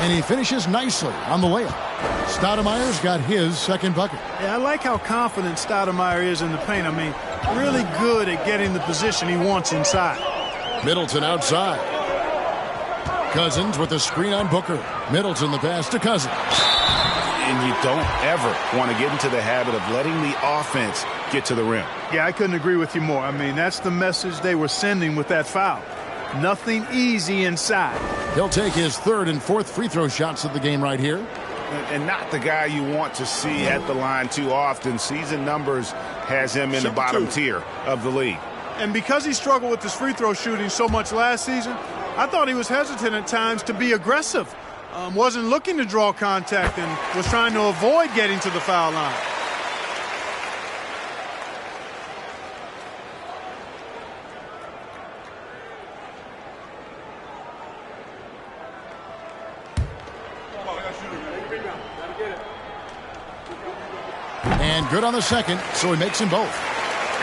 And he finishes nicely on the layup. Stoudemire's got his second bucket. Yeah, I like how confident Stoudemire is in the paint. I mean, really good at getting the position he wants inside. Middleton outside. Cousins with a screen on Booker. Middleton the pass to Cousins. And you don't ever want to get into the habit of letting the offense get to the rim. Yeah, I couldn't agree with you more. I mean, that's the message they were sending with that foul. Nothing easy inside. He'll take his third and fourth free throw shots of the game right here. And not the guy you want to see at the line too often. Season numbers has him in the bottom tier of the league. And because he struggled with his free throw shooting so much last season, I thought he was hesitant at times to be aggressive. Wasn't looking to draw contact and was trying to avoid getting to the foul line. And good on the second, so he makes them both.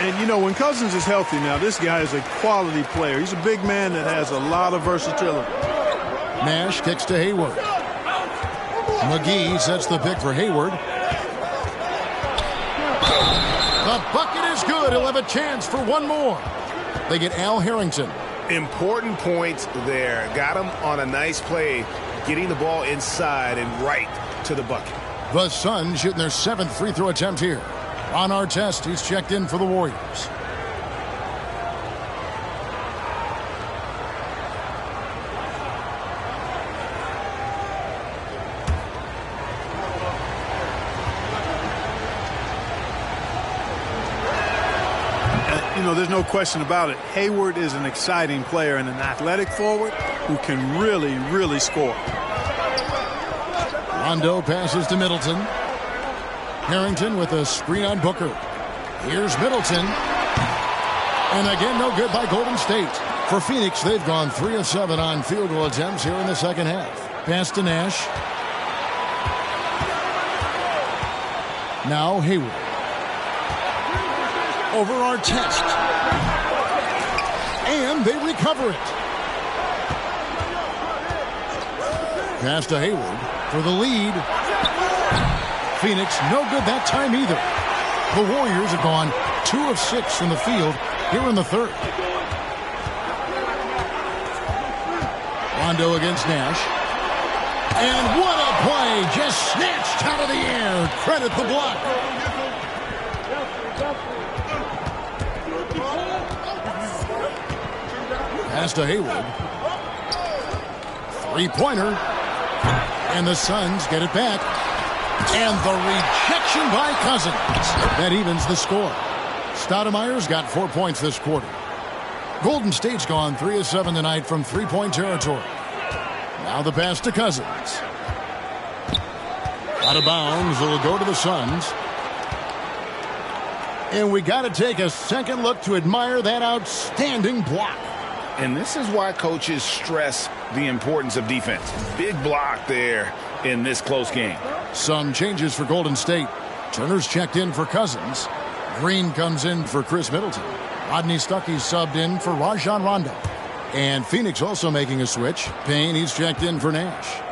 And, you know, when Cousins is healthy now, this guy is a quality player. He's a big man that has a lot of versatility. Nash kicks to Hayward. McGee sets the pick for Hayward. The bucket is good. He'll have a chance for one more. They get Al Harrington. Important points there. Got him on a nice play, getting the ball inside and right to the bucket. The Suns shooting their 7th free throw attempt here. On our test, he's checked in for the Warriors. You know, there's no question about it. Hayward is an exciting player and an athletic forward who can really, really score. Rondo passes to Middleton. Harrington with a screen on Booker. Here's Middleton. And again, no good by Golden State. For Phoenix, they've gone 3 of 7 on field goal attempts here in the second half. Pass to Nash. Now Hayward. Over our test. And they recover it. Pass to Hayward for the lead. Phoenix, no good that time either. The Warriors have gone 2 of 6 from the field here in the third. Rondo against Nash. And what a play! Just snatched out of the air. Credit the block. Pass to Hayward. Three-pointer. And the Suns get it back. And the rejection by Cousins. That evens the score. Stoudemire's got 4 points this quarter. Golden State's gone 3 of 7 tonight from three-point territory. Now the pass to Cousins. Out of bounds. It'll go to the Suns. And we got to take a second look to admire that outstanding block. And this is why coaches stress the importance of defense. Big block there in this close game. Some changes for Golden State. Turner's checked in for Cousins. Green comes in for Chris Middleton. Rodney Stuckey's subbed in for Rajon Rondo. And Phoenix also making a switch. Payne, he's checked in for Nash.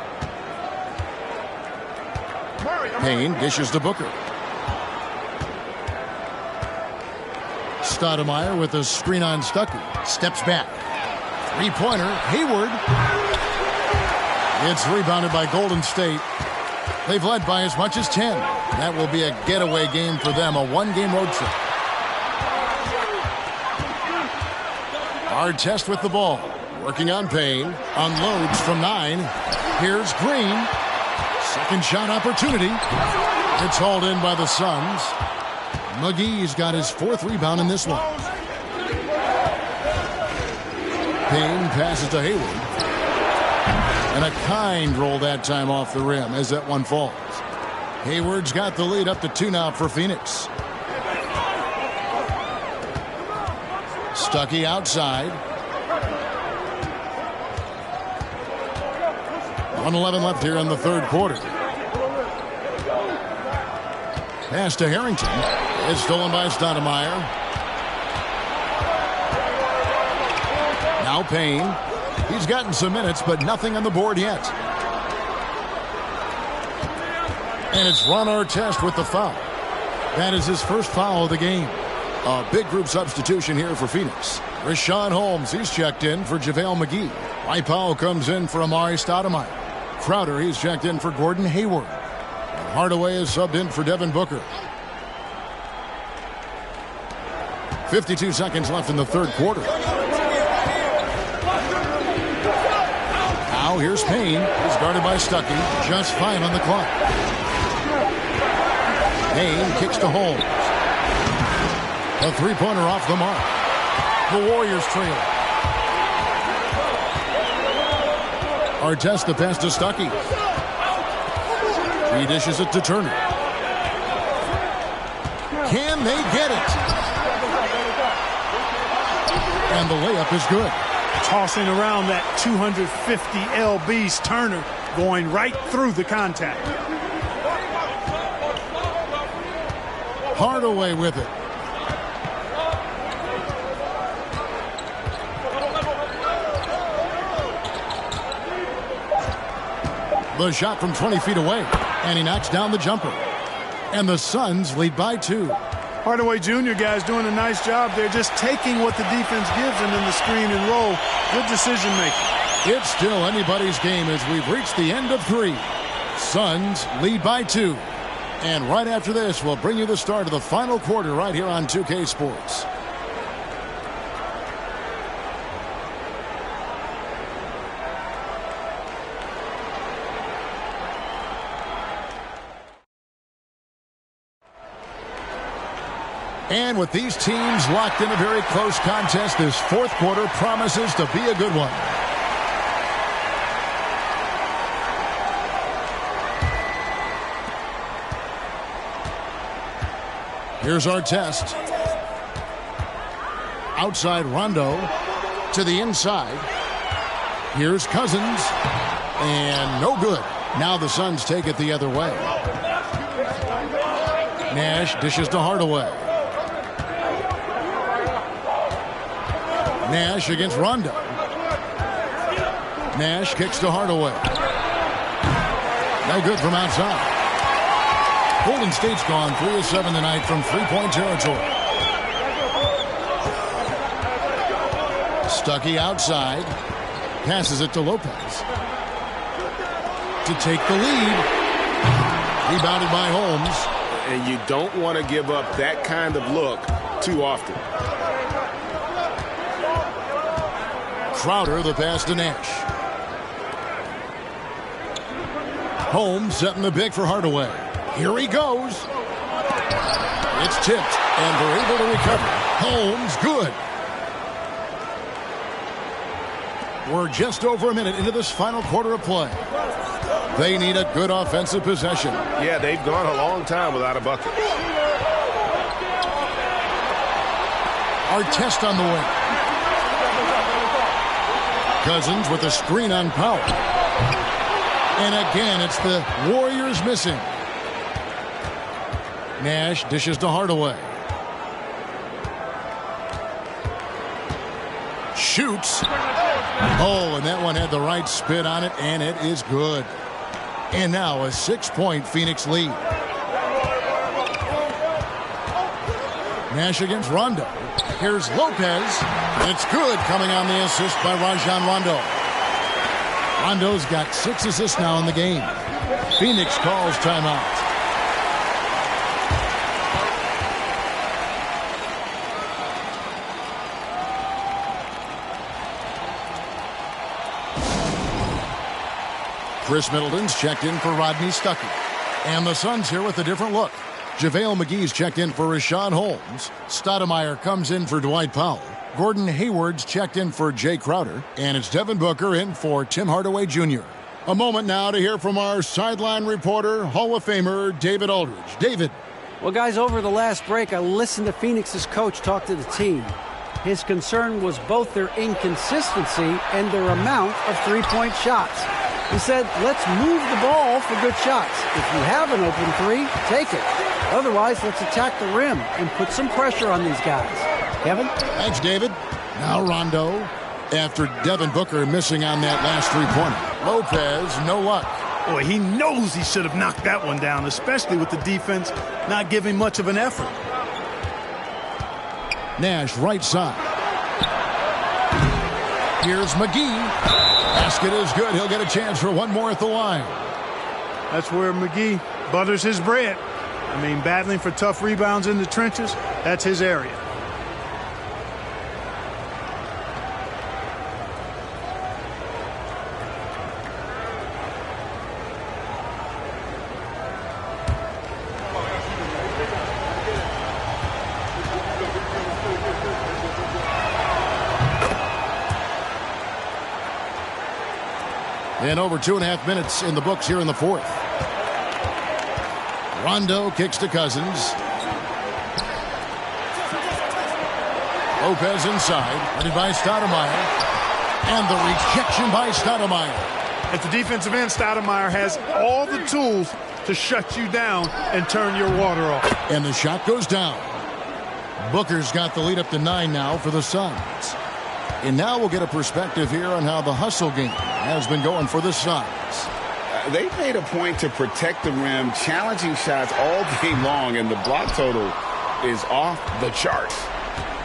Payne dishes to Booker. Stoudemire with a screen on Stuckey. Steps back. Three-pointer. Hayward. It's rebounded by Golden State. They've led by as much as 10. That will be a getaway game for them, a one-game road trip. Hard test with the ball. Working on Payne. Unloads from 9. Here's Green. Second shot opportunity. It's hauled in by the Suns. McGee's got his 4th rebound in this one. Payne passes to Hayward. And a kind roll that time off the rim as that one falls. Hayward's got the lead up to 2 now for Phoenix. Stuckey outside. 1:11 left here in the third quarter. Pass to Harrington. It's stolen by Stoudemire. Now Payne. He's gotten some minutes, but nothing on the board yet. And it's Ron Artest with the foul. That is his first foul of the game. A big group substitution here for Phoenix. Rashawn Holmes, he's checked in for JaVale McGee. Dwight Powell comes in for Amari Stoudemire. Crowder, he's checked in for Gordon Hayward. And Hardaway is subbed in for Devin Booker. 52 seconds left in the third quarter. Now here's Payne. He's guarded by Stuckey. Just 5 on the clock. Payne kicks to Holmes. A three-pointer off the mark. The Warriors trail. Artest the pass to Stuckey. He dishes it to Turner. Can they get it? And the layup is good. Tossing around that 250 lbs, Turner going right through the contact. Hardaway with it. The shot from 20 feet away, and he knocks down the jumper. And the Suns lead by 2. Hardaway Jr. guys doing a nice job. They're just taking what the defense gives them in the screen and roll. Good decision making. It's still anybody's game as we've reached the end of 3. Suns lead by 2. And right after this, we'll bring you the start of the final quarter right here on 2K Sports. And with these teams locked in a very close contest, this fourth quarter promises to be a good one. Here's our test. Outside Rondo to the inside. Here's Cousins. And no good. Now the Suns take it the other way. Nash dishes to Hardaway. Nash against Rondo. Nash kicks to Hardaway. No good from outside. Golden State's gone 3 of 7 tonight from three-point territory. Stuckey outside. Passes it to Lopez. To take the lead. Rebounded by Holmes. And you don't want to give up that kind of look too often. Crowder, the pass to Nash. Holmes setting the pick for Hardaway. Here he goes. It's tipped, and they're able to recover. Holmes, good. We're just over a minute into this final quarter of play. They need a good offensive possession. Yeah, they've gone a long time without a bucket. Artest on the wing. Cousins with a screen on Powell. And again, it's the Warriors missing. Nash dishes to Hardaway. Shoots. Oh, and that one had the right spin on it, and it is good. And now a 6-point Phoenix lead. Nash against Rondo. Here's Lopez. It's good, coming on the assist by Rajon Rondo. Rondo's got 6 assists now in the game. Phoenix calls timeout. Chris Middleton's checked in for Rodney Stuckey. And the Suns here with a different look. JaVale McGee's checked in for Rashawn Holmes. Stoudemire comes in for Dwight Powell. Gordon Hayward's checked in for Jay Crowder. And it's Devin Booker in for Tim Hardaway Jr. A moment now to hear from our sideline reporter, Hall of Famer David Aldridge. David. Well, guys, over the last break, I listened to Phoenix's coach talk to the team. His concern was both their inconsistency and their amount of three-point shots. He said, let's move the ball for good shots. If you have an open three, take it. Otherwise, let's attack the rim and put some pressure on these guys. Kevin? Thanks, David. Now Rondo. After Devin Booker missing on that last three-pointer. Lopez, no luck. Boy, he knows he should have knocked that one down, especially with the defense not giving much of an effort. Nash, right side. Here's McGee. Basket is good. He'll get a chance for one more at the line. That's where McGee butters his bread. I mean, battling for tough rebounds in the trenches, that's his area. And over 2.5 minutes in the books here in the fourth. Rondo kicks to Cousins. Lopez inside, headed by Stoudemire. And the rejection by Stoudemire. At the defensive end, Stoudemire has all the tools to shut you down and turn your water off. And the shot goes down. Booker's got the lead up to 9 now for the Suns. And now we'll get a perspective here on how the hustle game has been going for the Suns. They've made a point to protect the rim, challenging shots all game long, and the block total is off the charts.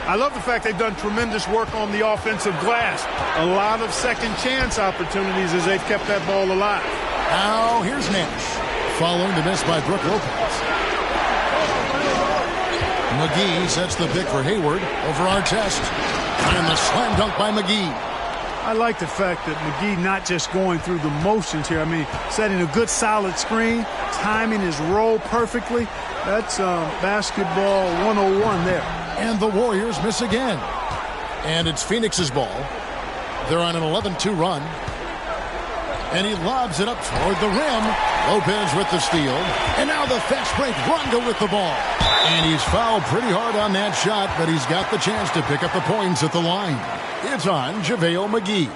I love the fact they've done tremendous work on the offensive glass. A lot of second chance opportunities as they've kept that ball alive. Now here's Nash, following the miss by Brook Lopez. McGee sets the pick for Hayward over Artest. And the slam dunk by McGee. I like the fact that McGee not just going through the motions here. I mean, setting a good solid screen, timing his roll perfectly. That's basketball 101 there. And the Warriors miss again. And it's Phoenix's ball. They're on an 11-2 run. And he lobs it up toward the rim. Lopez with the steal. And now the fast break. Rondo with the ball. And he's fouled pretty hard on that shot, but he's got the chance to pick up the points at the line. It's on JaVale McGee.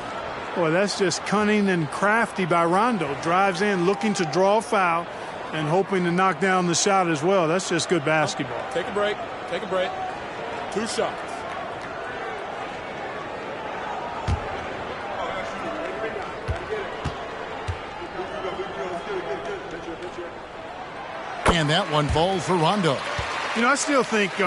Boy, that's just cunning and crafty by Rondo. Drives in, looking to draw a foul, and hoping to knock down the shot as well. That's just good basketball. Take a break. Take a break. 2 shots. And that one falls for Rondo. You know, I still think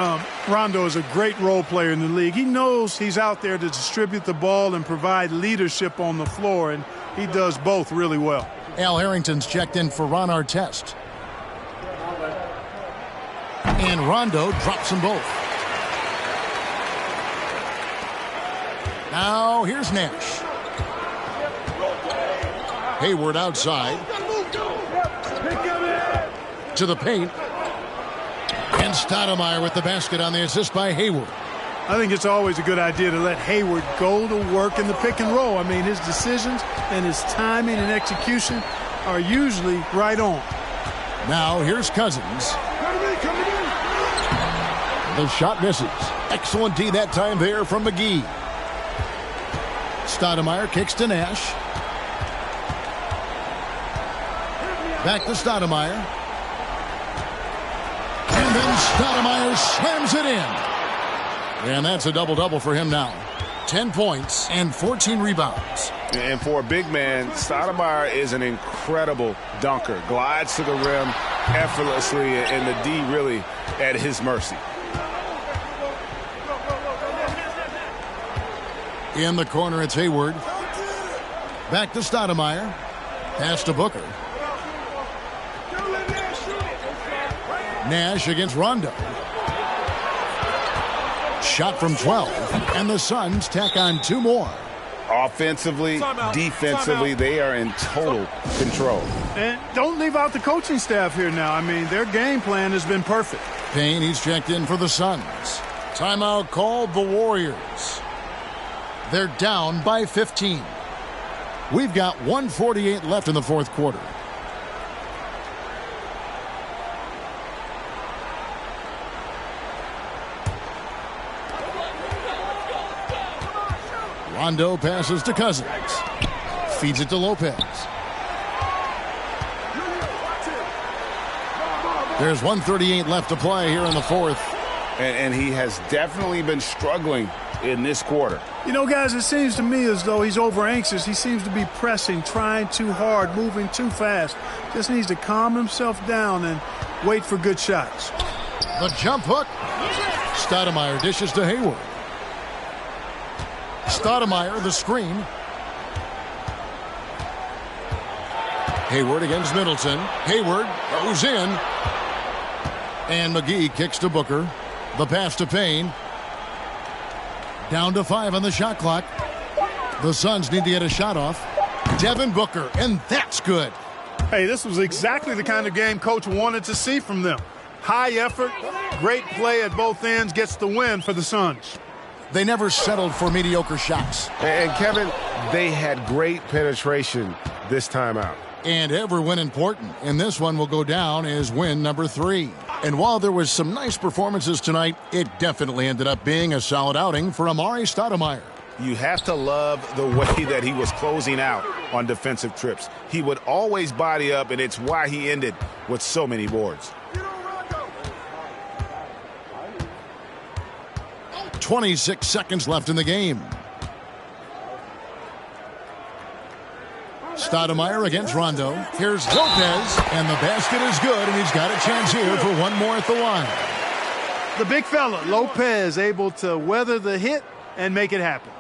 Rondo is a great role player in the league. He knows he's out there to distribute the ball and provide leadership on the floor, and he does both really well. Al Harrington's checked in for Ron Artest. And Rondo drops them both. Now here's Nash. Hayward outside. To the paint. And Stoudemire with the basket on the assist by Hayward. I think it's always a good idea to let Hayward go to work in the pick and roll. I mean, his decisions and his timing and execution are usually right on. Now here's Cousins. The shot misses. Excellent D that time there from McGee. Stoudemire kicks to Nash. Back to Stoudemire. And then Stoudemire slams it in. And that's a double-double for him now. 10 points and 14 rebounds. And for a big man, Stoudemire is an incredible dunker. Glides to the rim effortlessly, and the D really at his mercy. In the corner, it's Hayward. Back to Stoudemire. Pass to Booker. Nash against Rondo. Shot from 12. And the Suns tack on 2 more. Offensively, defensively, they are in total control. And don't leave out the coaching staff here now. I mean, their game plan has been perfect. Payne, he's checked in for the Suns. Timeout called the Warriors. They're down by 15. We've got 1:48 left in the fourth quarter. Rondo passes to Cousins. Feeds it to Lopez. There's 1:38 left to play here in the fourth. And he has definitely been struggling in this quarter. You know, guys, it seems to me as though he's over anxious. He seems to be pressing, trying too hard, moving too fast. Just needs to calm himself down and wait for good shots. The jump hook. Stoudemire dishes to Hayward. Stoudemire, the screen. Hayward against Middleton. Hayward goes in. And McGee kicks to Booker. The pass to Payne. Down to 5 on the shot clock. The Suns need to get a shot off. Devin Booker, and that's good. Hey, this was exactly the kind of game Coach wanted to see from them. High effort, great play at both ends, gets the win for the Suns. They never settled for mediocre shots. And Kevin, they had great penetration this time out. And every win important. And this one will go down as win number 3. And while there was some nice performances tonight, it definitely ended up being a solid outing for Amari Stoudemire. You have to love the way that he was closing out on defensive trips. He would always body up, and it's why he ended with so many boards. 26 seconds left in the game. Stoudemire against Rondo. Here's Lopez, and the basket is good, and he's got a chance here for one more at the line. The big fella, Lopez, able to weather the hit and make it happen.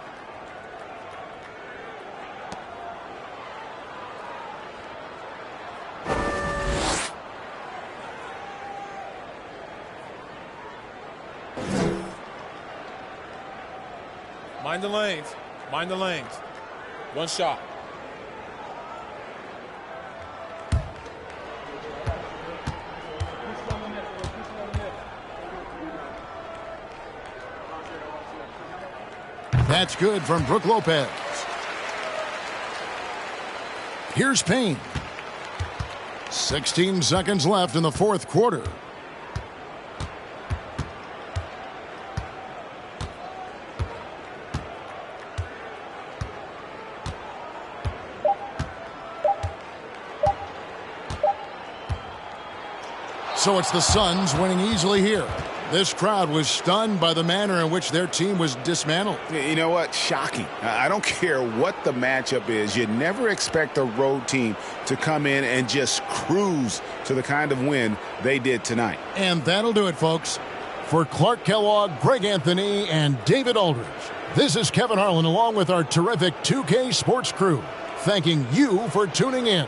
Mind the lanes. Mind the lanes. One shot. That's good from Brook Lopez. Here's Payne. 16 seconds left in the fourth quarter. So it's the Suns winning easily here. This crowd was stunned by the manner in which their team was dismantled. You know what? Shocking. I don't care what the matchup is. You never expect a road team to come in and just cruise to the kind of win they did tonight. And that'll do it, folks. For Clark Kellogg, Greg Anthony, and David Aldridge, this is Kevin Harlan along with our terrific 2K Sports crew, thanking you for tuning in.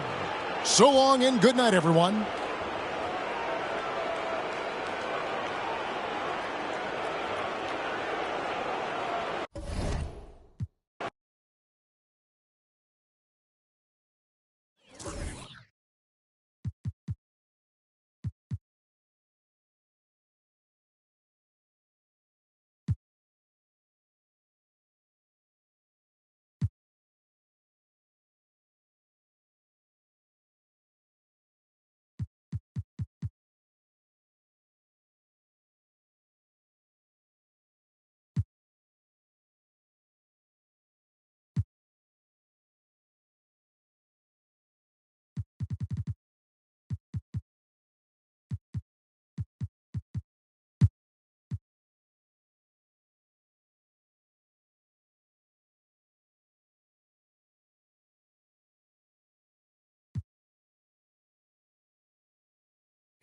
So long and good night, everyone.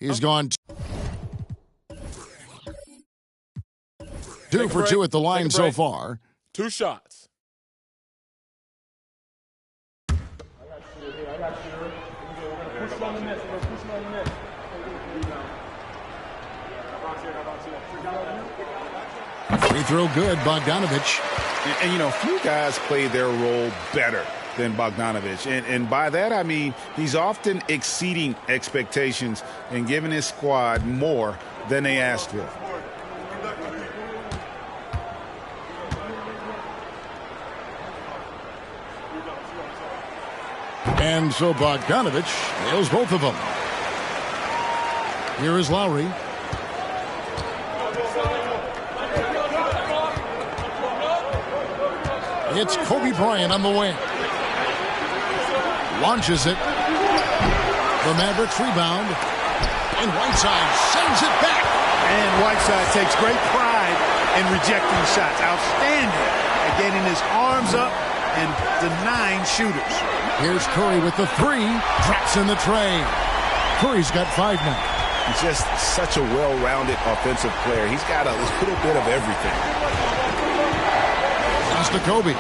He's gone 2 for 2 at the line so far. 2 shots. Free throw good, Bogdanovich. And you know, few guys play their role better than Bogdanovich. And by that, I mean he's often exceeding expectations and giving his squad more than they asked for. And so Bogdanovich nails both of them. Here is Lowry. It's Kobe Bryant on the wing. Launches it. The Mavericks rebound. And Whiteside sends it back. And Whiteside takes great pride in rejecting shots. Outstanding at getting his arms up and denying shooters. Here's Curry with the 3. Drops in the tray. Curry's got 5 now. He's just such a well-rounded offensive player. He's got a little bit of everything. Pass to Kobe.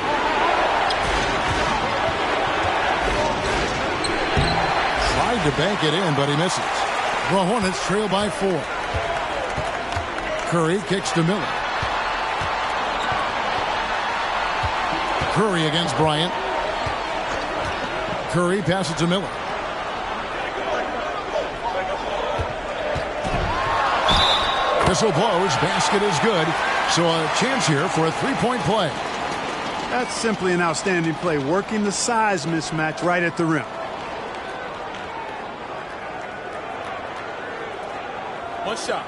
Tried to bank it in, but he misses. The Hornets trail by 4. Curry kicks to Miller. Curry against Bryant. Curry passes to Miller. Whistle blows. Basket is good. So a chance here for a three-point play. That's simply an outstanding play, working the size mismatch right at the rim. One shot.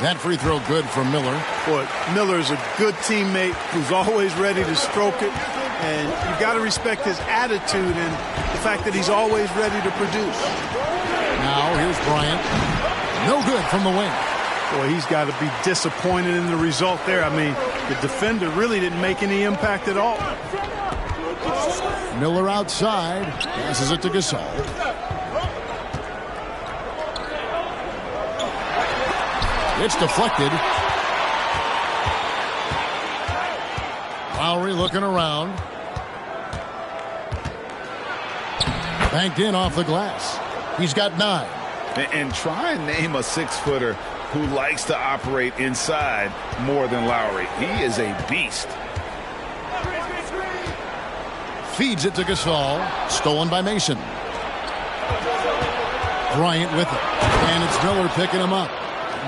That free throw good for Miller. Boy, Miller is a good teammate who's always ready to stroke it. And you got to respect his attitude and the fact that he's always ready to produce. Now here's Bryant. No good from the wing. Boy, he's got to be disappointed in the result there. I mean, the defender really didn't make any impact at all. Miller outside. Passes it to Gasol. It's deflected. Lowry looking around. Banked in off the glass. He's got 9. And try and name a 6-footer who likes to operate inside more than Lowry. He is a beast. Feeds it to Gasol. Stolen by Mason. Bryant with it. And it's Miller picking him up.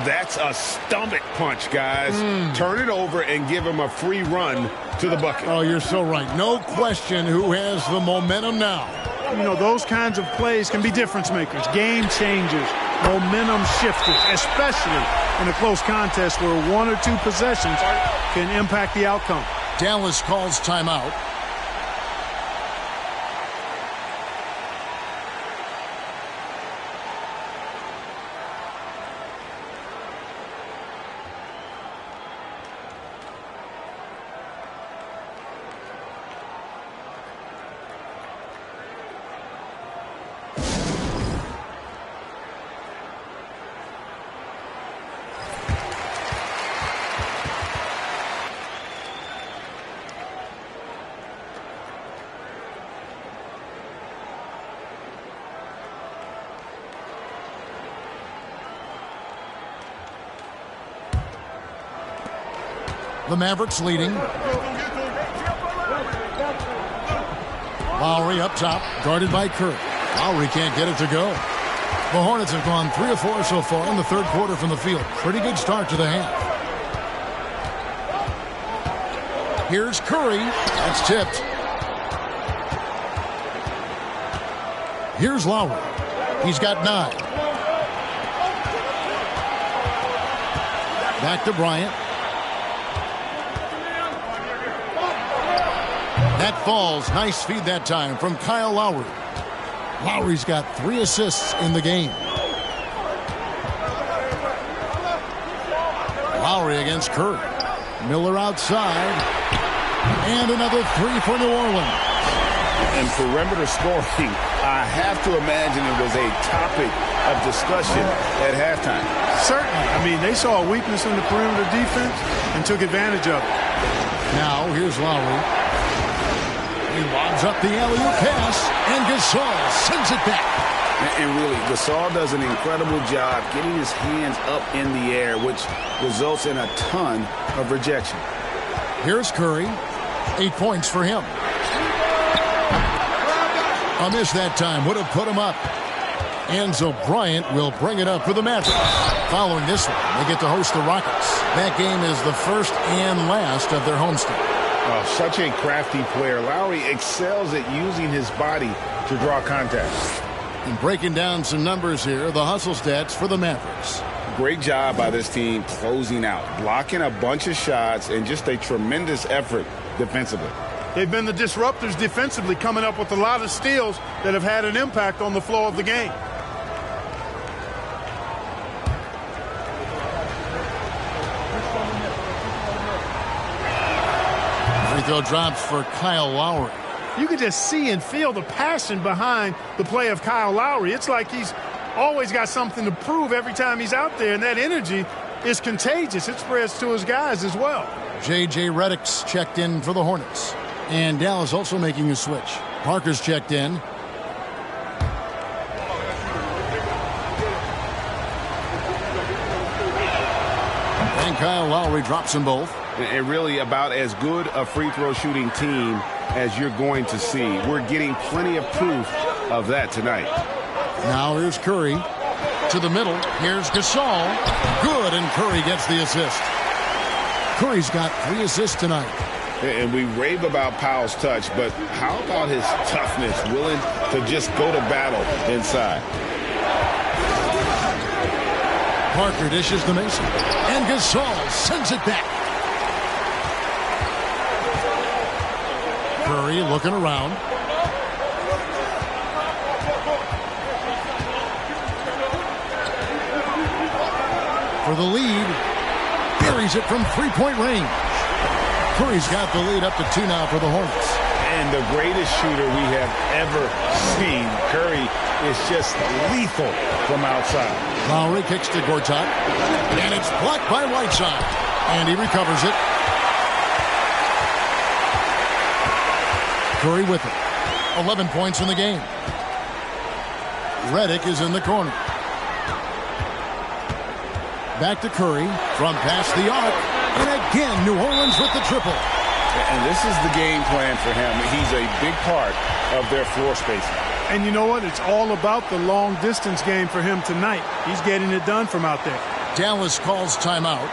That's a stomach punch, guys. Turn it over and give him a free run to the bucket. Oh, you're so right. No question who has the momentum now. You know, those kinds of plays can be difference makers, game changers, momentum shifters, especially in a close contest where 1 or 2 possessions can impact the outcome. Dallas calls timeout. The Mavericks leading. Lowry up top, guarded by Curry. Lowry can't get it to go. The Hornets have gone 3 of 4 so far in the third quarter from the field. Pretty good start to the half. Here's Curry. That's tipped. Here's Lowry. He's got 9. Back to Bryant. That falls. Nice feed that time from Kyle Lowry. Lowry's got 3 assists in the game. Lowry against Curry. Miller outside. And another 3 for New Orleans. And perimeter scoring, I have to imagine it was a topic of discussion at halftime. Certainly. I mean, they saw a weakness in the perimeter defense and took advantage of it. Now, here's Lowry. He lobs up the alley-oop pass, and Gasol sends it back. And really, Gasol does an incredible job getting his hands up in the air, which results in a ton of rejection. Here's Curry. 8 points for him. A miss that time would have put him up. Enzo Bryant will bring it up for the Mavericks. Following this one, they get to host the Rockets. That game is the first and last of their homestand. Oh, such a crafty player. Lowry excels at using his body to draw contact. And breaking down some numbers here, the hustle stats for the Mavericks. Great job by this team closing out, blocking a bunch of shots, and just a tremendous effort defensively. They've been the disruptors defensively, coming up with a lot of steals that have had an impact on the flow of the game. Free throw drops for Kyle Lowry. You can just see and feel the passion behind the play of Kyle Lowry. It's like he's always got something to prove every time he's out there, and that energy is contagious. It spreads to his guys as well. J.J. Redick's checked in for the Hornets. And Dallas also making a switch. Parker's checked in. And Kyle Lowry drops them both. And really about as good a free throw shooting team as you're going to see. We're getting plenty of proof of that tonight. Now here's Curry to the middle. Here's Gasol. Good, and Curry gets the assist. Curry's got 3 assists tonight. And we rave about Powell's touch, but how about his toughness, willing to just go to battle inside? Parker dishes to Mason. And Gasol sends it back. Curry looking around. For the lead. Buries it from three-point range. Curry's got the lead up to 2 now for the Hornets. And the greatest shooter we have ever seen. Curry is just lethal from outside. Lowry kicks to Gortat. And it's blocked by Whiteside. And he recovers it. Curry with it. 11 points in the game. Redick is in the corner. Back to Curry from past the arc. And again, New Orleans with the triple. And this is the game plan for him. He's a big part of their floor spacing. And you know what? It's all about the long distance game for him tonight. He's getting it done from out there. Dallas calls timeout.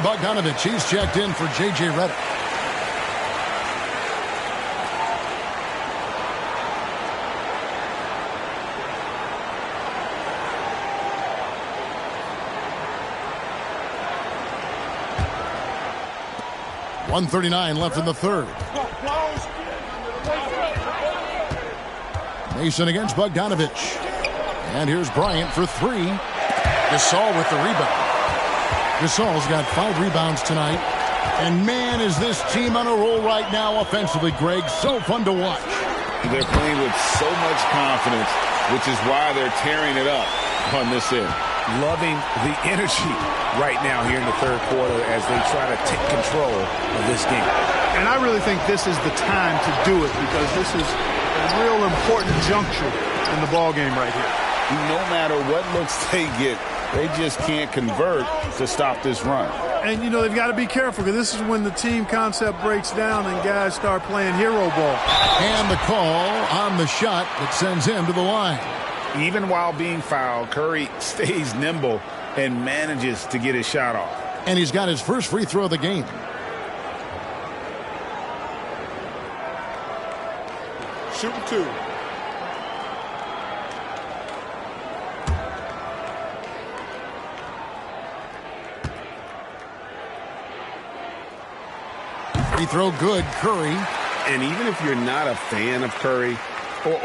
Bogdanovich, he's checked in for J.J. Redick. .139 left in the third. Mason against Bogdanovich. And here's Bryant for 3. Gasol with the rebound. Gasol's got 5 rebounds tonight. And man, is this team on a roll right now offensively, Greg. So fun to watch. They're playing with so much confidence, which is why they're tearing it up on this end. Loving the energy right now here in the third quarter as they try to take control of this game. And I really think this is the time to do it because this is a real important juncture in the ball game right here. No matter what looks they get, they just can't convert to stop this run. And, you know, they've got to be careful because this is when the team concept breaks down and guys start playing hero ball. And the call on the shot that sends him to the line. Even while being fouled, Curry stays nimble and manages to get his shot off. And he's got his first free throw of the game. Shooting 2. Free throw good, Curry. And even if you're not a fan of Curry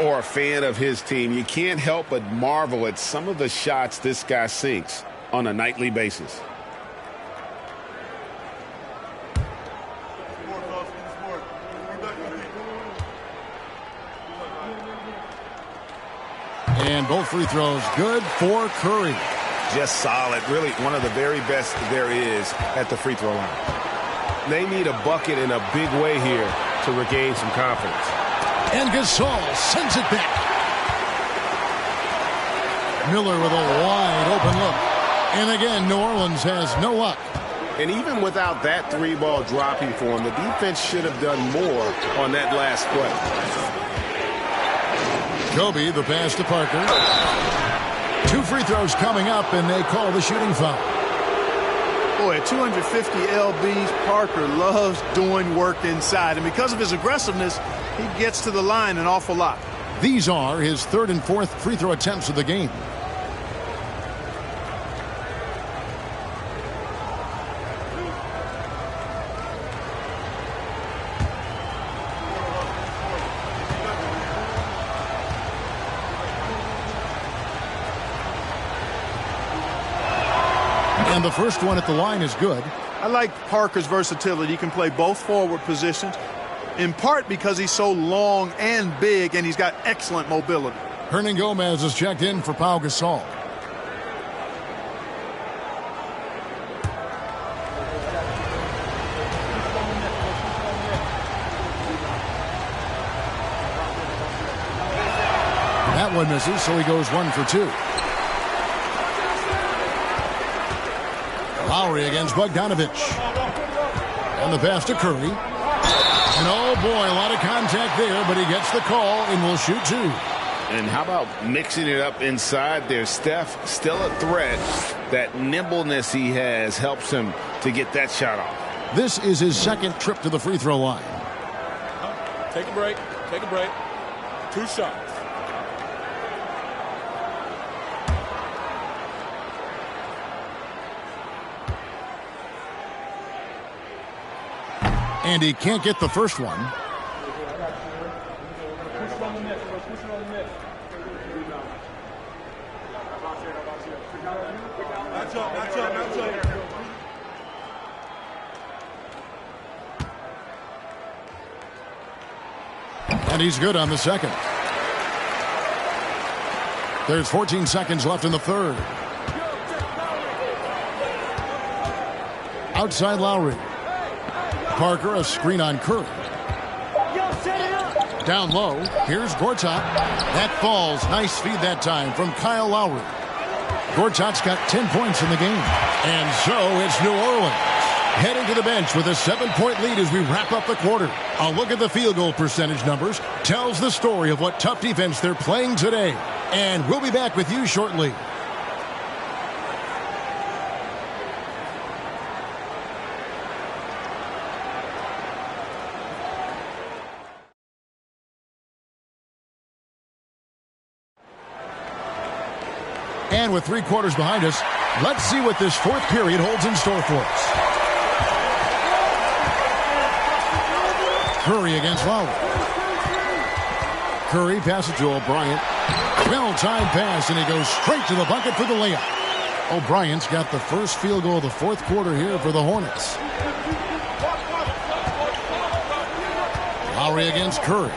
or a fan of his team, you can't help but marvel at some of the shots this guy sinks on a nightly basis. And both free throws good for Curry. Just solid. Really one of the very best there is at the free throw line. They need a bucket in a big way here to regain some confidence. And Gasol sends it back. Miller with a wide open look. And again, New Orleans has no luck. And even without that three ball dropping for him, the defense should have done more on that last play. Kobe, the pass to Parker. 2 free throws coming up, and they call the shooting foul. Boy, at 250 lbs, Parker loves doing work inside. And because of his aggressiveness, he gets to the line an awful lot. These are his 3rd and 4th free throw attempts of the game. And the first one at the line is good. I like Parker's versatility. He can play both forward positions, in part because he's so long and big, and he's got excellent mobility. Hernan Gomez is checked in for Pau Gasol. That one misses, so he goes 1 for 2. Lowry against Bogdanovich. And the pass to Curry. And oh boy, a lot of contact there, but he gets the call and will shoot 2. And how about mixing it up inside there? Steph, still a threat. That nimbleness he has helps him to get that shot off. This is his 2nd trip to the free throw line. Take a break. Take a break. 2 shots. And he can't get the first one. And he's good on the second. There's 14 seconds left in the third. Outside Lowry. Parker, a screen on Curry. Down low, here's Gortat. That falls. Nice feed that time from Kyle Lowry. Gortat's got 10 points in the game. And so it's New Orleans heading to the bench with a 7-point lead as we wrap up the quarter. A look at the field goal percentage numbers tells the story of what tough defense they're playing today. And we'll be back with you shortly. And with 3 quarters behind us, let's see what this 4th period holds in store for us. Curry against Lowry. Curry passes to O'Brien. Well-timed pass, and he goes straight to the bucket for the layup. O'Brien's got the first field goal of the 4th quarter here for the Hornets. Lowry against Curry.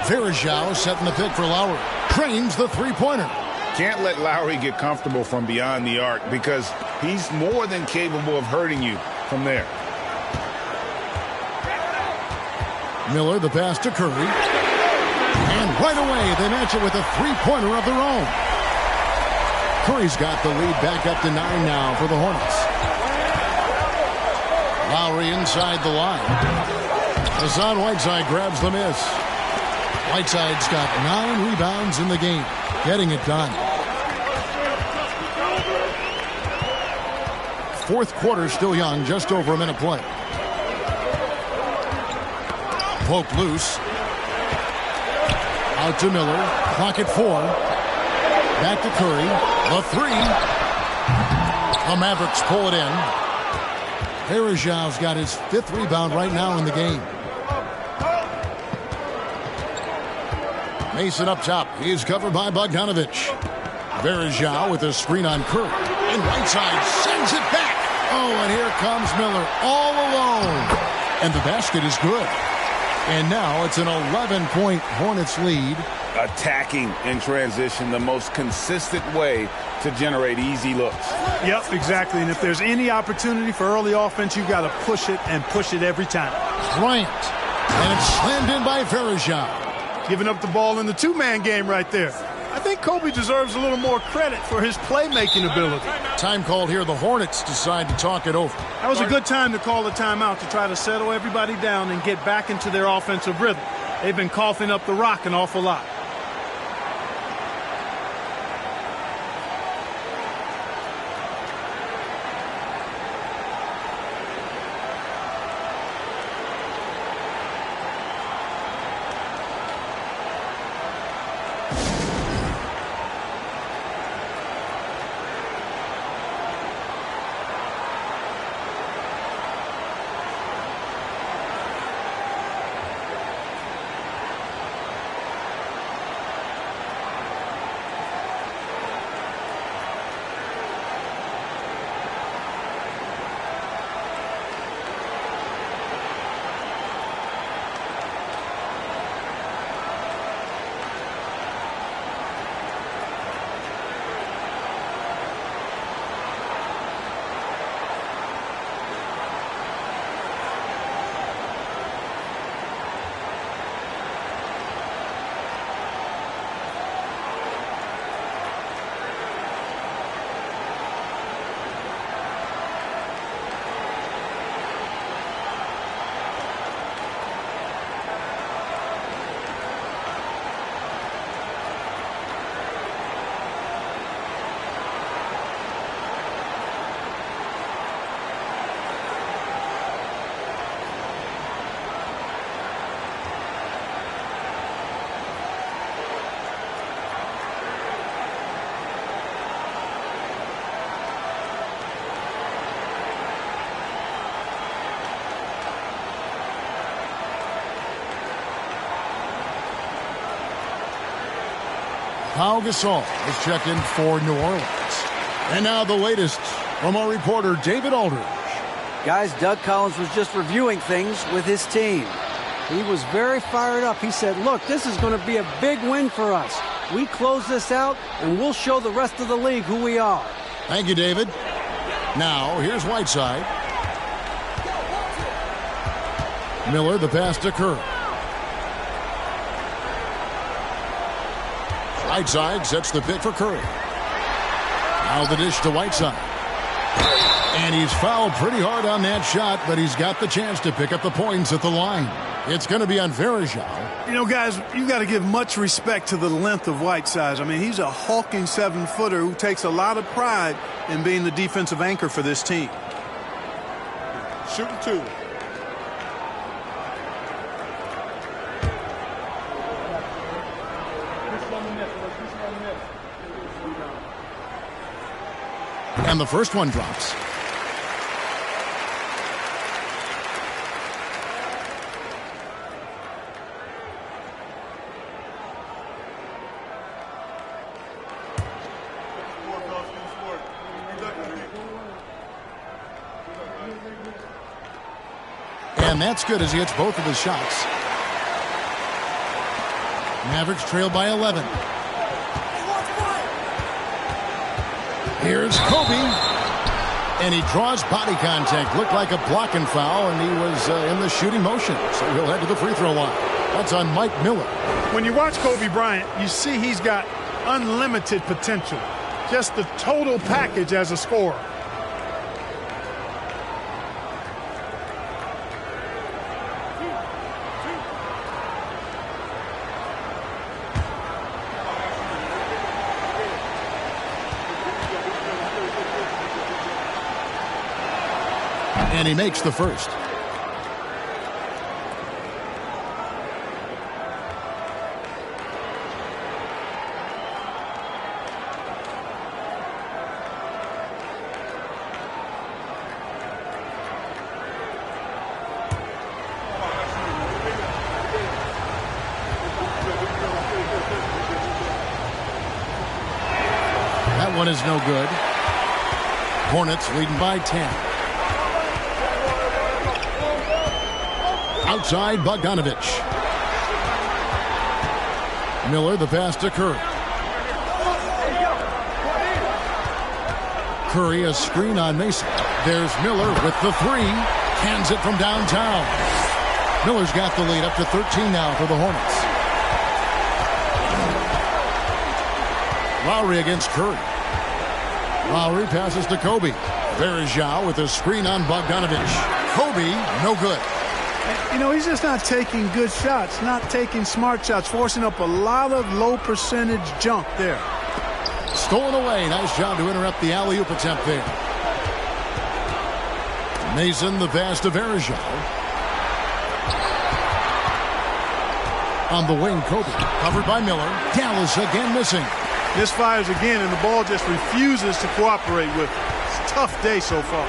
Verajao setting the pick for Lowry. Trains the three-pointer. Can't let Lowry get comfortable from beyond the arc because he's more than capable of hurting you from there. Miller, the pass to Curry. And right away, they match it with a three-pointer of their own. Curry's got the lead back up to 9 now for the Hornets. Lowry inside the line. Hassan Whiteside grabs the miss. Whiteside's got 9 rebounds in the game, getting it done. 4th quarter still young, just over a minute play. Poked loose. Out to Miller. Clock at 4. Back to Curry. The 3. The Mavericks pull it in. Verajau's got his 5th rebound right now in the game. Mason up top. He's covered by Bogdanovich. Verajau with a screen on Curry. And Whiteside sends it back. Oh, and here comes Miller all alone. And the basket is good. And now it's an 11-point Hornets lead attacking in transition, the most consistent way to generate easy looks. Yep, exactly. And if there's any opportunity for early offense, you've got to push it and push it every time. Bryant. And it's slammed in by Verejao. Giving up the ball in the two-man game right there. I think Kobe deserves a little more credit for his playmaking ability. Time called here. The Hornets decide to talk it over. That was a good time to call a timeout to try to settle everybody down and get back into their offensive rhythm. They've been coughing up the rock an awful lot. Pau Gasol is checked in for New Orleans. And now the latest from our reporter, David Aldridge. Guys, Doug Collins was just reviewing things with his team. He was very fired up. He said, look, this is going to be a big win for us. We close this out, and we'll show the rest of the league who we are. Thank you, David. Now, here's Whiteside. Miller, the pass to Curry. Whiteside sets the pick for Curry. Now the dish to Whiteside. And he's fouled pretty hard on that shot, but he's got the chance to pick up the points at the line. It's going to be on Verejao. You know, guys, you got to give much respect to the length of Whiteside. I mean, he's a hulking 7-footer who takes a lot of pride in being the defensive anchor for this team. Shooting two. And the first one drops. And that's good as he hits both of his shots. Mavericks trail by 11. Here's Kobe. And he draws body contact. Looked like a blocking foul, and he was in the shooting motion. So he'll head to the free throw line. That's on Mike Miller. When you watch Kobe Bryant, you see he's got unlimited potential. Just the total package as a scorer. And he makes the first. That one is no good. Hornets leading by 10. Outside, Bogdanovich. Miller, the pass to Curry. Curry, a screen on Mason. There's Miller with the three. Cans it from downtown. Miller's got the lead up to 13 now for the Hornets. Lowry against Curry. Lowry passes to Kobe. Verjao with a screen on Bogdanovich. Kobe, no good. You know, he's just not taking good shots, not taking smart shots, forcing up a lot of low percentage junk there. Stolen away. Nice job to interrupt the alley-oop attempt there. Mason, the pass to Verjao. On the wing, Kobe. Covered by Miller. Dallas again missing. Misfires again, and the ball just refuses to cooperate with it. It's a tough day so far.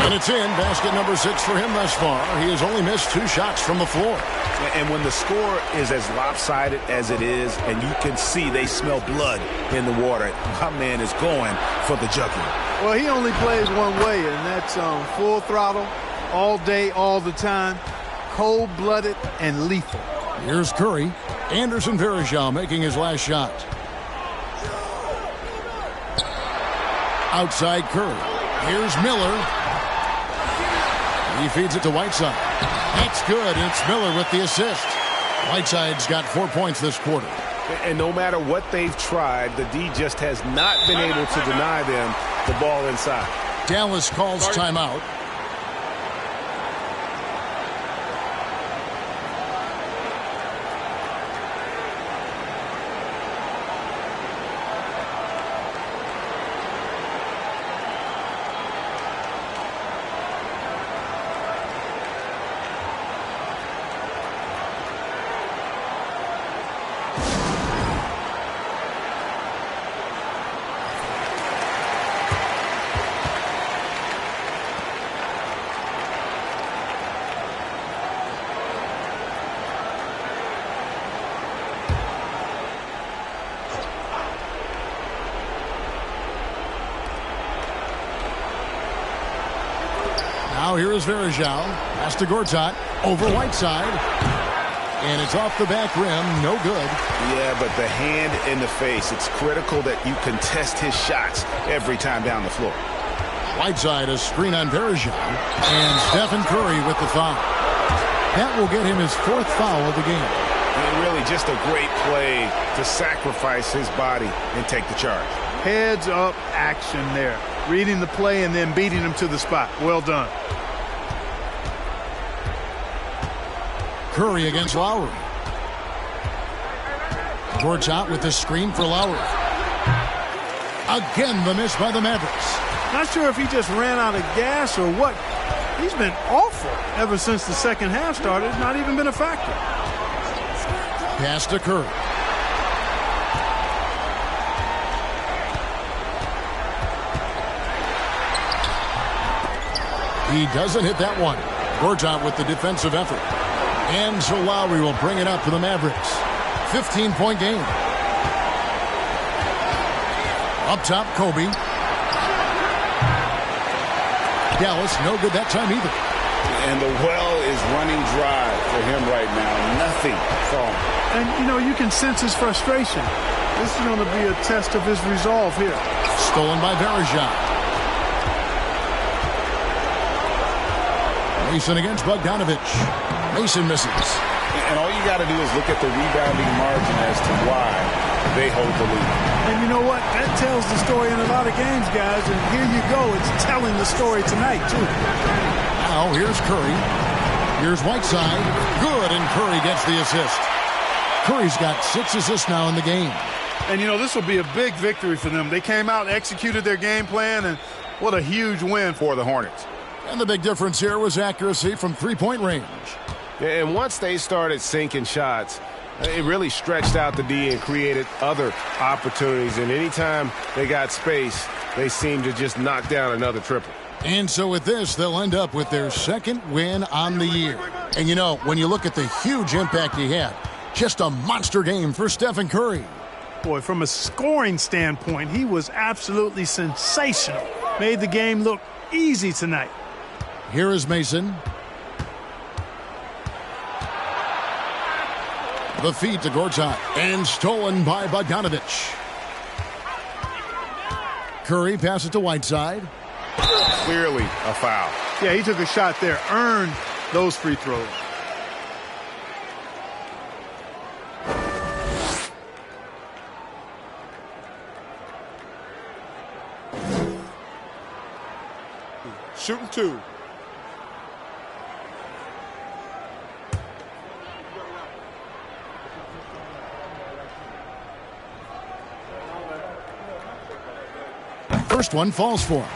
And it's in. Basket number 6 for him thus far. He has only missed 2 shots from the floor. And when the score is as lopsided as it is, and you can see they smell blood in the water, my man is going for the jugular. Well, he only plays one way, and that's full throttle, all day, all the time, cold-blooded and lethal. Here's Curry. Anderson Verjao making his last shot. Outside Curry. Here's Miller. He feeds it to Whiteside. That's good. It's Miller with the assist. Whiteside's got 4 points this quarter. And no matter what they've tried, the D just has not been able to deny them the ball inside. Dallas calls timeout. Now here is Verjao. Pass to Gortat. Over Whiteside. And it's off the back rim. No good. Yeah, but the hand in the face. It's critical that you contest his shots every time down the floor. Whiteside, a screen on Verjao. And Stephen Curry with the foul. That will get him his 4th foul of the game. And really just a great play to sacrifice his body and take the charge. Heads up action there. Reading the play and then beating him to the spot. Well done. Curry against Lowry. Gortat with the screen for Lowry. Again, the miss by the Mavericks. Not sure if he just ran out of gas or what. He's been awful ever since the second half started. It's not even been a factor. Pass to Curry. He doesn't hit that one. Gortat with the defensive effort. And so Lowry will bring it up for the Mavericks. 15-point game. Up top, Kobe. Dallas, no good that time either. And the well is running dry for him right now. Nothing falling. And, you know, you can sense his frustration. This is going to be a test of his resolve here. Stolen by Verjao. Mason against Bogdanovich. Mason misses. And all you got to do is look at the rebounding margin as to why they hold the lead. And you know what? That tells the story in a lot of games, guys. And here you go. It's telling the story tonight, too. Now, here's Curry. Here's Whiteside. Good, and Curry gets the assist. Curry's got 6 assists now in the game. And, you know, this will be a big victory for them. They came out, executed their game plan, and what a huge win for the Hornets. And the big difference here was accuracy from three-point range. And once they started sinking shots, it really stretched out the D and created other opportunities. And anytime they got space, they seemed to just knock down another triple. And so with this, they'll end up with their 2nd win on the year. And, you know, when you look at the huge impact he had, just a monster game for Stephen Curry. Boy, from a scoring standpoint, he was absolutely sensational. Made the game look easy tonight. Here is Mason. The feed to Gortat, and stolen by Bogdanovich. Curry passes to Whiteside. Clearly a foul. Yeah, he took a shot there, earned those free throws. Shooting 2. First one falls for him.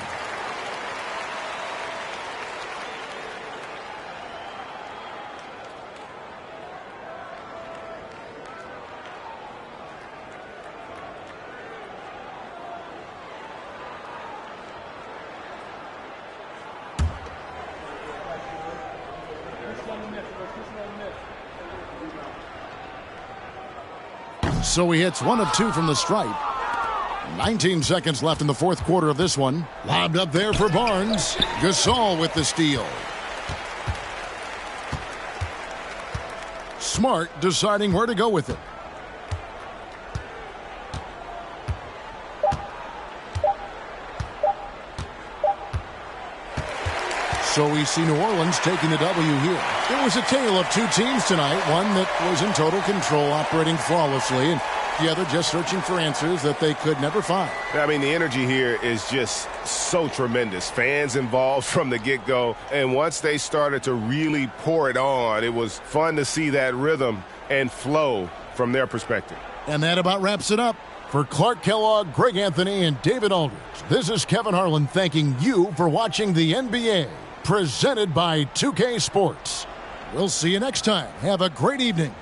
So he hits 1 of 2 from the stripe. 19 seconds left in the fourth quarter of this one. Lobbed up there for Barnes. Gasol with the steal. Smart deciding where to go with it. So we see New Orleans taking the W here. It was a tale of two teams tonight. One that was in total control, operating flawlessly, and the other just searching for answers that they could never find. I mean, the energy here is just so tremendous. Fans involved from the get-go, and once they started to really pour it on, it was fun to see that rhythm and flow from their perspective. And that about wraps it up. For Clark Kellogg, Greg Anthony, and David Aldridge, this is Kevin Harlan thanking you for watching the NBA, presented by 2K Sports. We'll see you next time. Have a great evening.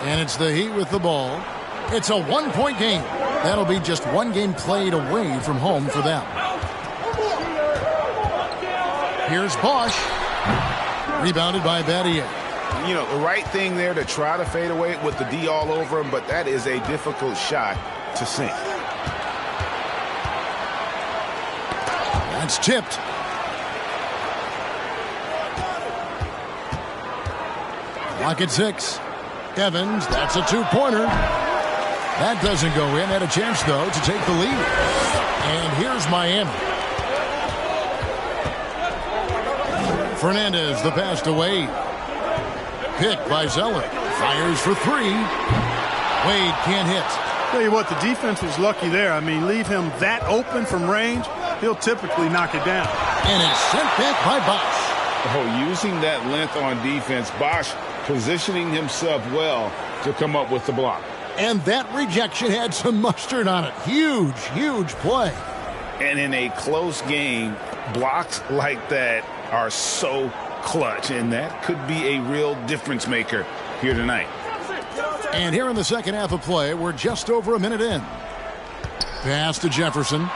And it's the Heat with the ball. It's a one-point game. That'll be just one game played away from home for them. Here's Bosch. Rebounded by Battier. You know, the right thing there to try to fade away with the D all over him, but that is a difficult shot to sink. That's tipped. Clock at 6. Evans, that's a two-pointer. That doesn't go in. Had a chance, though, to take the lead. And here's Miami. Fernandez, the pass to Wade. Picked by Zeller. Fires for 3. Wade can't hit. Tell you what, the defense was lucky there. I mean, leave him that open from range, he'll typically knock it down. And it's sent back by Bosch. Oh, using that length on defense, Bosch positioning himself well to come up with the block. And that rejection had some mustard on it. Huge, huge play. And in a close game, blocks like that are so clutch, and that could be a real difference maker here tonight. And here in the second half of play, we're just over a minute in. Pass to Jefferson.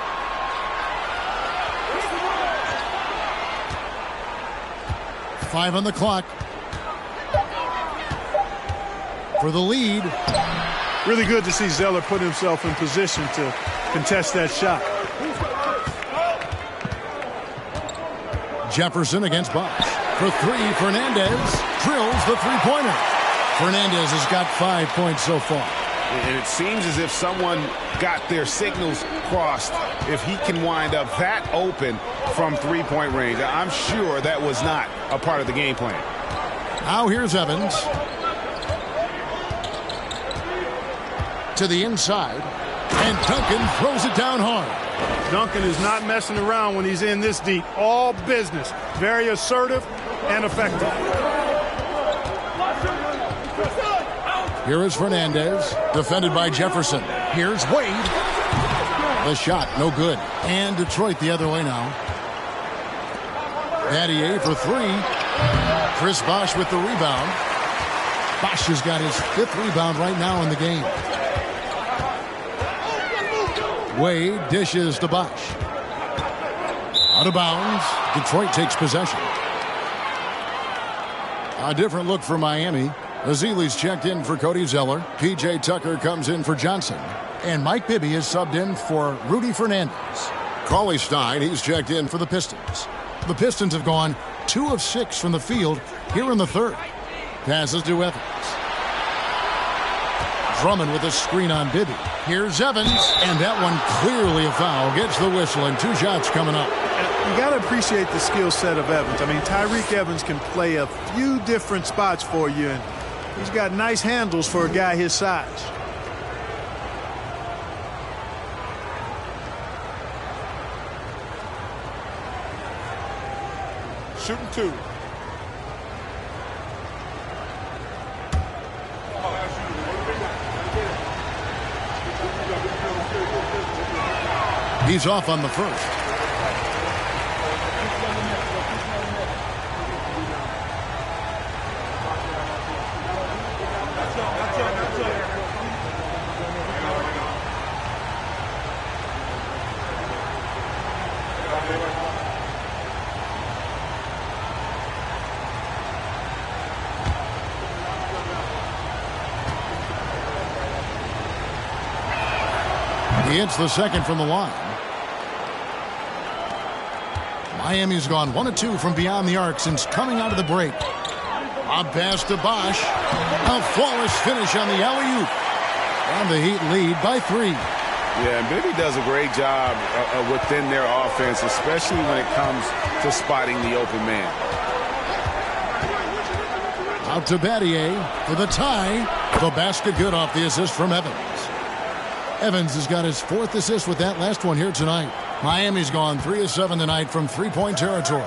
Five on the clock. For the lead. Really good to see Zeller put himself in position to contest that shot. Jefferson against Bosch. For 3, Fernandez drills the three-pointer. Fernandez has got 5 points so far. And it seems as if someone got their signals crossed if he can wind up that open from three-point range. I'm sure that was not a part of the game plan. Now here's Evans. To the inside. And Duncan throws it down hard. Duncan is not messing around when he's in this deep. All business. Very assertive and effective. Here is Fernandez, defended by Jefferson. Here's Wade. The shot, no good. And Detroit the other way now. Battier for three. Chris Bosh with the rebound. Bosh has got his 5th rebound right now in the game. Wade dishes to Bosh. Out of bounds. Detroit takes possession. A different look for Miami. Azili's checked in for Cody Zeller. P.J. Tucker comes in for Johnson. And Mike Bibby is subbed in for Rudy Fernandez. Cauley Stein, he's checked in for the Pistons. The Pistons have gone 2 of 6 from the field here in the third. Passes to Evans. Drummond with a screen on Bibby. Here's Evans, and that one clearly a foul. Gets the whistle, and 2 shots coming up. You got to appreciate the skill set of Evans. I mean, Tyreek Evans can play a few different spots for you, and he's got nice handles for a guy his size. Shooting 2. He's off on the first. He hits the second from the line. Miami's gone 1 of 2 from beyond the arc since coming out of the break. A pass to Bosh. A flawless finish on the alley-oop. And the Heat lead by 3. Yeah, and Bibby does a great job within their offense, especially when it comes to spotting the open man. Out to Battier for the tie. The basket good off the assist from Evans. Evans has got his 4th assist with that last one here tonight. Miami's gone 3 of 7 tonight from 3-point territory.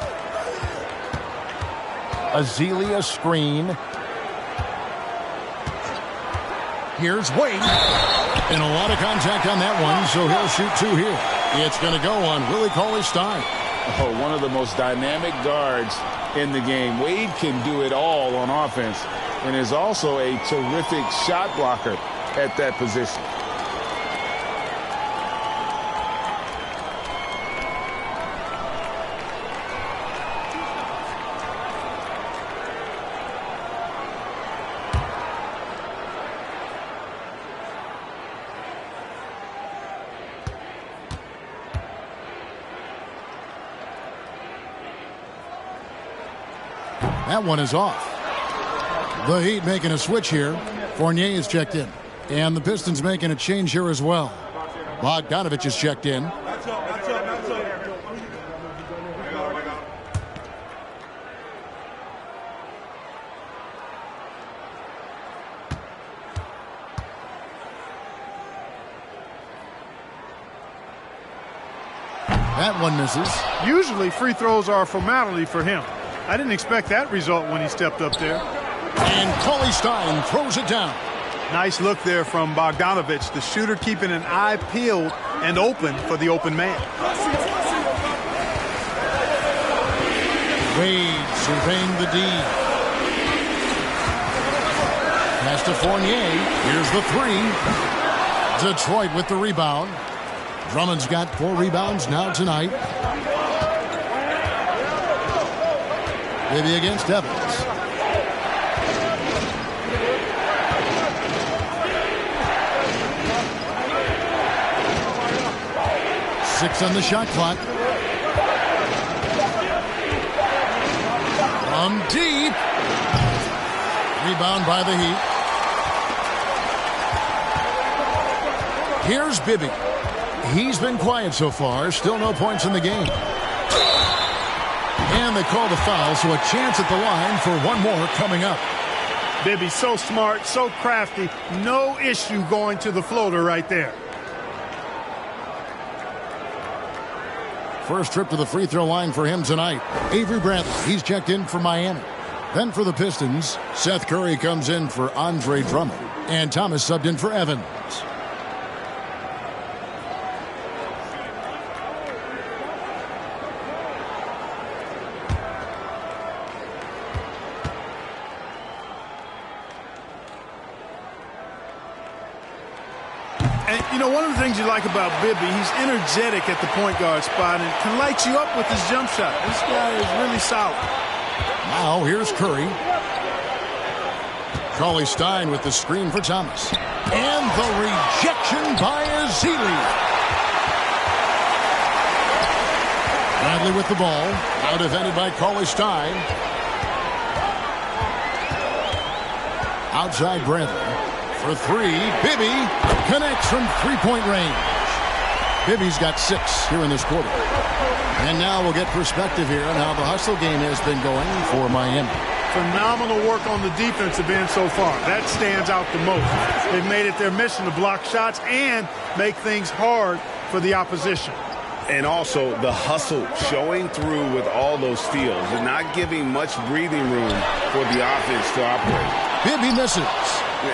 Azealia screen. Here's Wade. And a lot of contact on that one, so he'll shoot 2 here. It's going to go on Willie Cauley-Stein. Oh, one of the most dynamic guards in the game. Wade can do it all on offense and is also a terrific shot blocker at that position. That one is off. The Heat making a switch here. Fournier is checked in. And the Pistons making a change here as well. Bogdanovich is checked in. That one misses. Usually free throws are a formality for him. I didn't expect that result when he stepped up there. And Cauley-Stein throws it down. Nice look there from Bogdanovich, the shooter keeping an eye peeled and open for the open man. Wade surveying the D. Pass to Fournier. Here's the 3. Detroit with the rebound. Drummond's got 4 rebounds now tonight. Maybe against Evans. Six on the shot clock. From deep. Rebound by the Heat. Here's Bibby. He's been quiet so far. Still no points in the game. And they call the foul, so a chance at the line for one more coming up. Bibby, so smart, so crafty. No issue going to the floater right there. First trip to the free throw line for him tonight. Avery Bradley, he's checked in for Miami. Then for the Pistons, Seth Curry comes in for Andre Drummond. And Thomas subbed in for Evans. And, you know, one of the things you like about Bibby, he's energetic at the point guard spot and can light you up with his jump shot. This guy is really solid. Now here's Curry. Cauley Stein with the screen for Thomas. And the rejection by Ezeli. Bradley with the ball. Now defended by Cauley Stein. Outside Bradley. For three, Bibby connects from three-point range. Bibby's got 6 here in this quarter. And now we'll get perspective here on how the hustle game has been going for Miami. Phenomenal work on the defensive end so far. That stands out the most. They've made it their mission to block shots and make things hard for the opposition. And also the hustle showing through with all those steals and not giving much breathing room for the offense to operate. Bibby misses.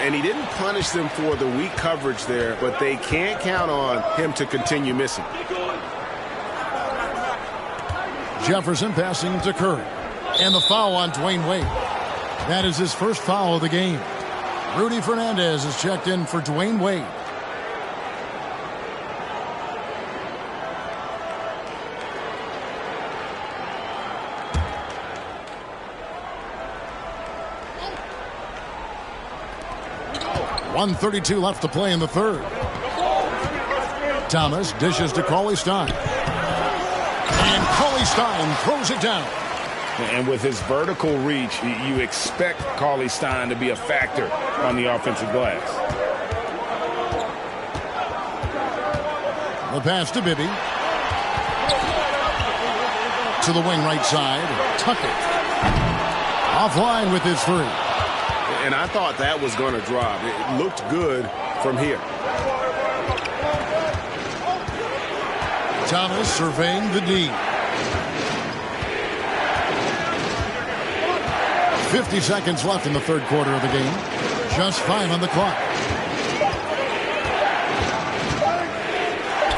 And he didn't punish them for the weak coverage there, but they can't count on him to continue missing. Jefferson passing to Curry. And the foul on Dwayne Wade. That is his first foul of the game. Rudy Fernandez is checked in for Dwayne Wade. .132 left to play in the third. Thomas dishes to Cauley Stein. And Cauley Stein throws it down. And with his vertical reach, you expect Cauley Stein to be a factor on the offensive glass. The pass to Bibby. To the wing right side. Tuckett. Offline with his three. And I thought that was going to drop. It looked good from here. Thomas surveying the D. 50 seconds left in the third quarter of the game. Just 5 on the clock.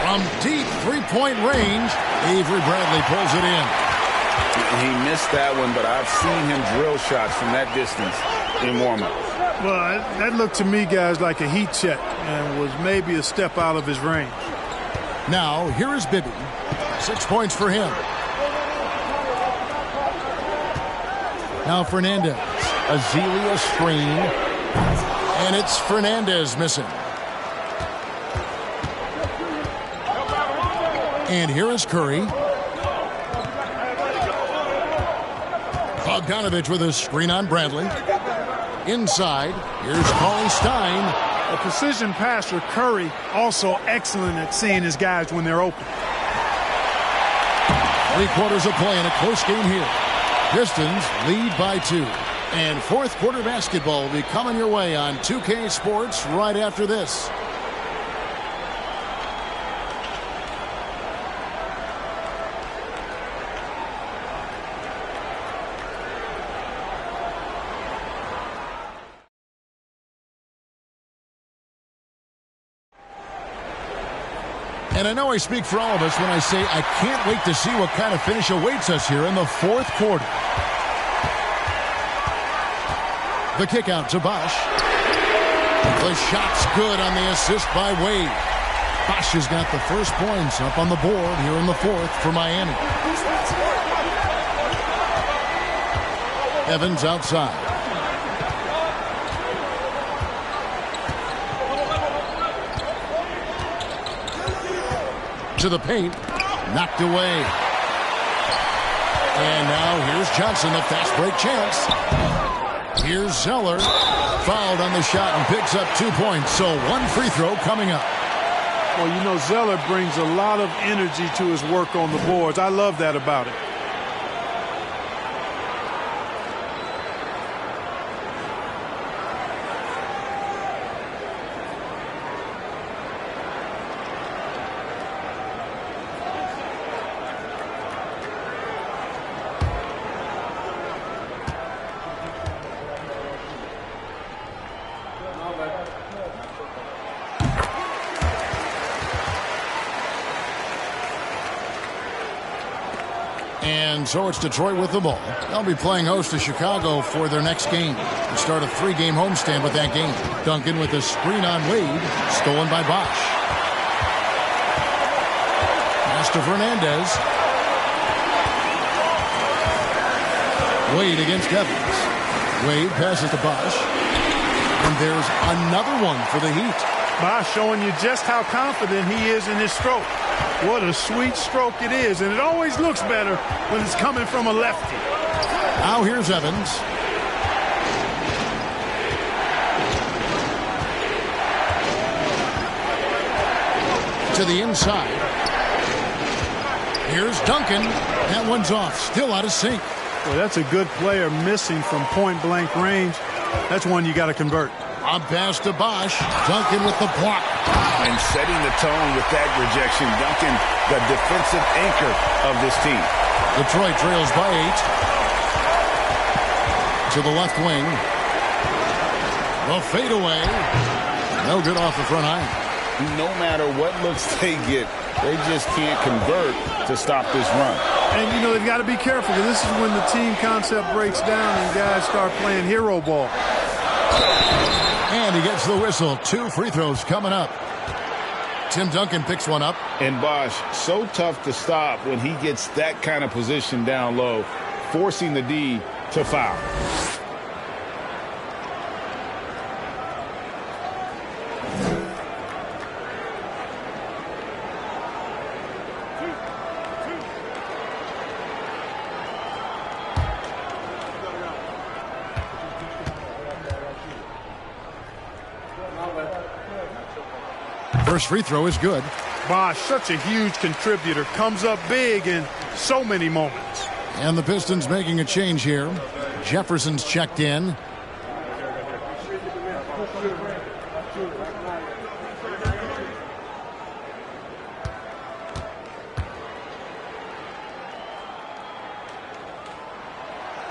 From deep three-point range, Avery Bradley pulls it in. He missed that one, but I've seen him drill shots from that distance in warm-up. Well, that looked to me, guys, like a heat check and was maybe a step out of his range. Now, here is Bibby. 6 points for him. Now Fernandez. Ezeli screen. And it's Fernandez missing. And here is Curry. Bogdanovich with a screen on Bradley. Inside, here's Cauley Stein. A precision passer, Curry, also excellent at seeing his guys when they're open. 3 quarters of play in a close game here. Pistons lead by 2. And fourth quarter basketball will be coming your way on 2K Sports right after this. And I know I speak for all of us when I say I can't wait to see what kind of finish awaits us here in the fourth quarter. The kick out to Bosch. The shot's good on the assist by Wade. Bosch has got the first points up on the board here in the fourth for Miami. Evans outside. To the paint, knocked away. And now here's Johnson, a fast break chance. Here's Zeller, fouled on the shot and picks up 2 points. So 1 free throw coming up. Well, you know, Zeller brings a lot of energy to his work on the boards. I love that about it. And so it's Detroit with the ball. They'll be playing host to Chicago for their next game. The start of 3-game homestand with that game. Duncan with a screen on Wade. Stolen by Bosch. Pass to Fernandez. Wade against Evans. Wade passes to Bosch. And there's another one for the Heat. Bosch showing you just how confident he is in his stroke. What a sweet stroke it is, and it always looks better when it's coming from a lefty. Now here's Evans. To the inside. Here's Duncan. That one's off. Still out of sync. Well, that's a good player missing from point-blank range. That's one you got to convert. On pass to Bosch. Duncan with the block. And setting the tone with that rejection. Duncan, the defensive anchor of this team. Detroit trails by 8. To the left wing. The fadeaway. No good off the front iron. No matter what looks they get, they just can't convert to stop this run. And, you know, they've got to be careful, because this is when the team concept breaks down and guys start playing hero ball. And he gets the whistle. 2 free throws coming up. Tim Duncan picks one up. And Bosch, so tough to stop when he gets that kind of position down low, forcing the D to foul. First free throw is good. Bosch, such a huge contributor, comes up big in so many moments. And the Pistons making a change here. Jefferson's checked in.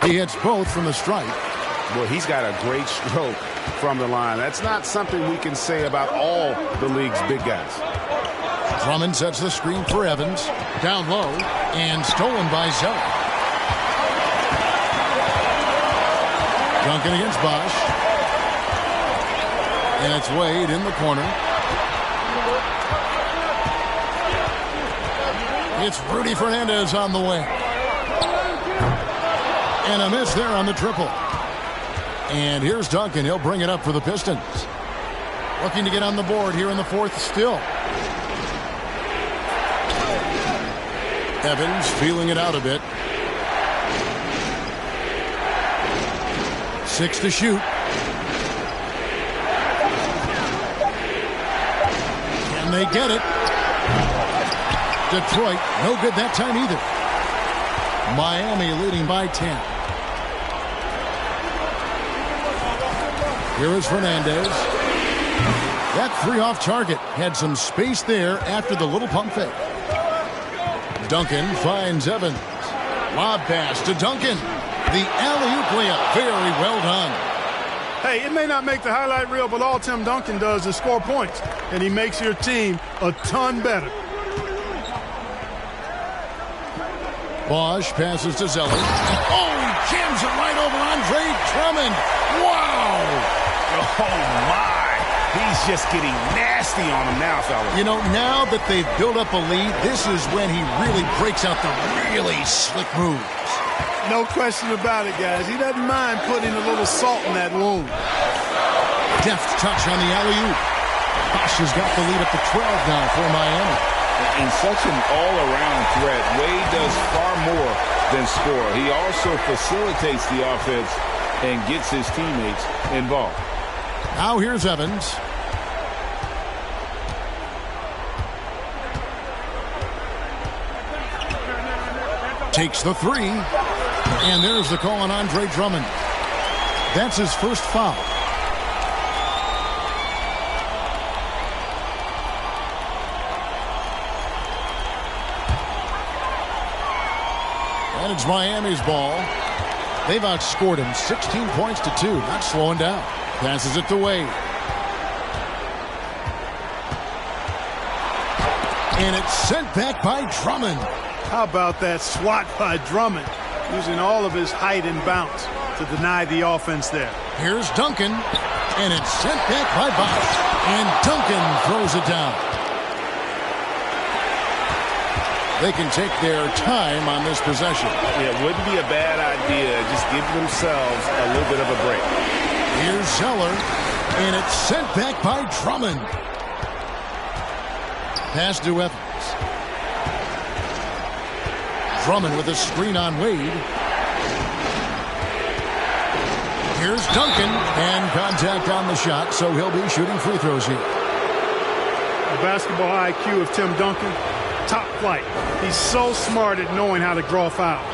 He hits both from the stripe. Well, he's got a great stroke from the line. That's not something we can say about all the league's big guys. Drummond sets the screen for Evans. Down low and stolen by Zeller. Duncan against Bosch. And it's Wade in the corner. It's Rudy Fernandez on the way. And a miss there on the triple. And here's Duncan. He'll bring it up for the Pistons. Looking to get on the board here in the fourth still. Evans feeling it out a bit. 6 to shoot. And they get it. Detroit, no good that time either. Miami leading by 10. Here is Fernandez. That 3 off target. Had some space there after the little pump fake. Duncan finds Evans. Lob pass to Duncan. The alley-oop layup. Very well done. Hey, it may not make the highlight reel, but all Tim Duncan does is score points. And he makes your team a ton better. Bosch passes to Zeller. Oh, he jams it right over Andre Drummond. Wow. Oh, my. He's just getting nasty on him now, fellas. You know, now that they've built up a lead, this is when he really breaks out the really slick moves. No question about it, guys. He doesn't mind putting a little salt in that wound. Deft touch on the alley-oop. Bosch has got the lead up to 12 now for Miami. In such an all-around threat, Wade does far more than score. He also facilitates the offense and gets his teammates involved. Now here's Evans. Takes the 3. And there's the call on Andre Drummond. That's his first foul. And it's Miami's ball. They've outscored him 16 points to 2. Not slowing down. Passes it to Wade. And it's sent back by Drummond. How about that swat by Drummond, using all of his height and bounce to deny the offense there. Here's Duncan, and it's sent back by Bosch, and Duncan throws it down. They can take their time on this possession. Yeah, it wouldn't be a bad idea. Just give themselves a little bit of a break. Here's Zeller, and it's sent back by Drummond. Pass to Evans. Drummond with a screen on Wade. Here's Duncan, and contact on the shot, so he'll be shooting free throws here. The basketball IQ of Tim Duncan, top flight. He's so smart at knowing how to draw fouls.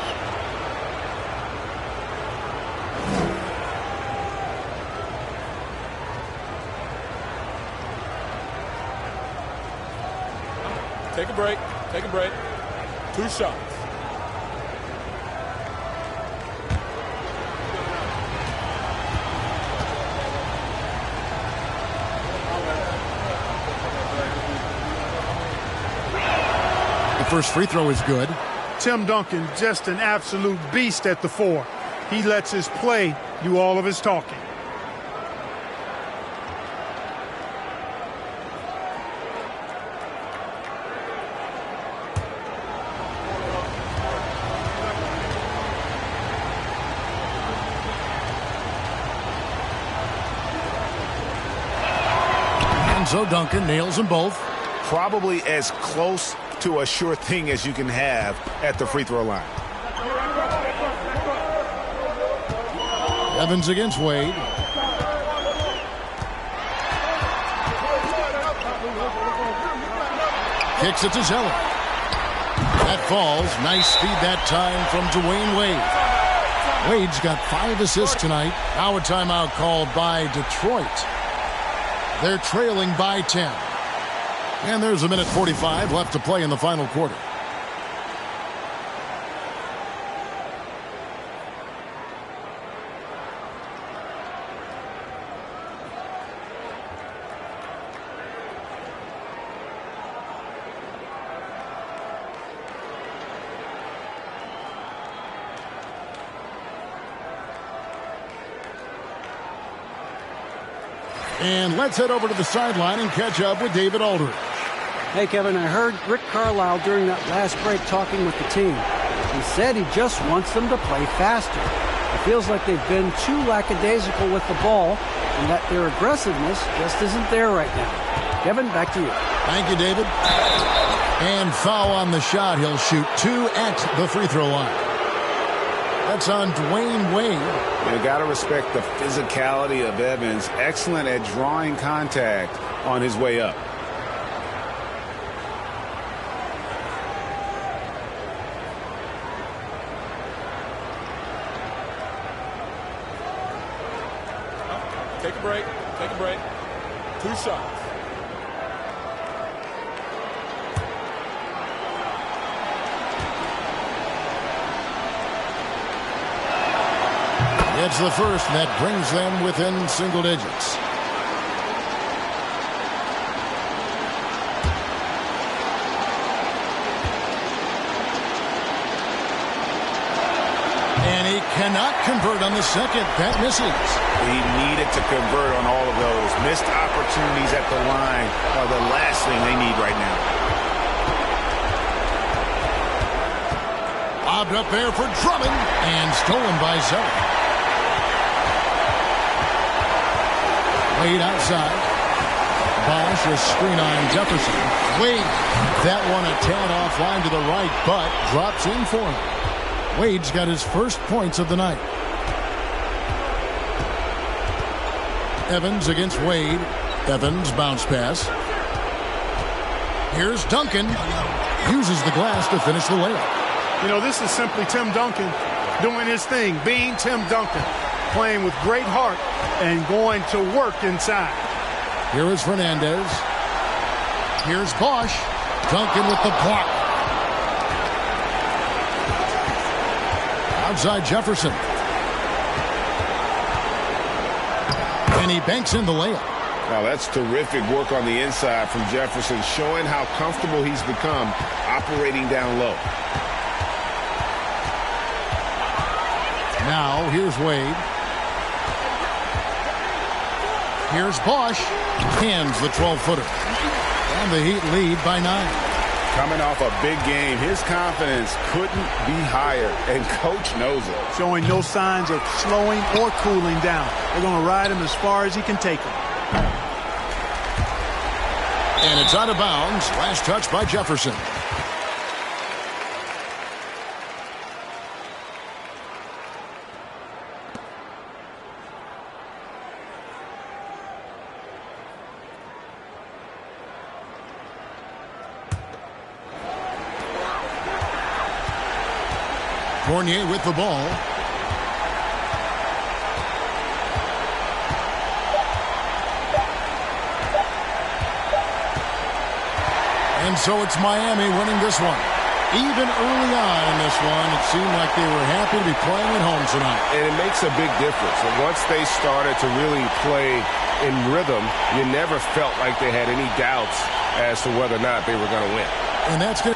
Take a break. Take a break. 2 shots. The first free throw is good. Tim Duncan, just an absolute beast at the 4. He lets his play do all of his talking. And so Duncan nails them both. Probably as close to a sure thing as you can have at the free throw line. Evans against Wade. Kicks it to Zeller. That falls. Nice feed that time from Dwayne Wade. Wade's got 5 assists tonight. Now a timeout called by Detroit. They're trailing by 10. And there's a minute 45 left to play in the final quarter. And let's head over to the sideline and catch up with David Aldridge. Hey, Kevin, I heard Rick Carlisle during that last break talking with the team. He said he just wants them to play faster. It feels like they've been too lackadaisical with the ball and that their aggressiveness just isn't there right now. Kevin, back to you. Thank you, David. And foul on the shot. He'll shoot 2 at the free throw line. That's on Dwayne Wade. You got to respect the physicality of Evans. Excellent at drawing contact on his way up. Take a break. Take a break. 2 shots. It's the first that brings them within single digits. And he cannot convert on the second. That misses. He needed to convert on all of those. Missed opportunities at the line are the last thing they need right now. Lobbed up there for Drummond and stolen by Zeller. Wade outside. Bosch a screen on Jefferson. Wade, that one a tad offline to the right, but drops in for him. Wade's got his first points of the night. Evans against Wade. Evans bounce pass. Here's Duncan. Uses the glass to finish the layup. You know, this is simply Tim Duncan doing his thing, being Tim Duncan, playing with great heart and going to work inside. Here is Fernandez. Here's Bosch. Duncan with the block. Outside Jefferson. And he banks in the layup. Now, that's terrific work on the inside from Jefferson, showing how comfortable he's become operating down low. Now, here's Wade. Here's Bosch. Hands the 12-footer. And the Heat lead by 9. Coming off a big game, his confidence couldn't be higher, and Coach knows it. Showing no signs of slowing or cooling down. They're going to ride him as far as he can take him. And it's out of bounds. Last touch by Jefferson. Fournier with the ball. And so it's Miami winning this one. Even early on in this one, it seemed like they were happy to be playing at home tonight. And it makes a big difference. And once they started to really play in rhythm, you never felt like they had any doubts as to whether or not they were going to win. And that's going to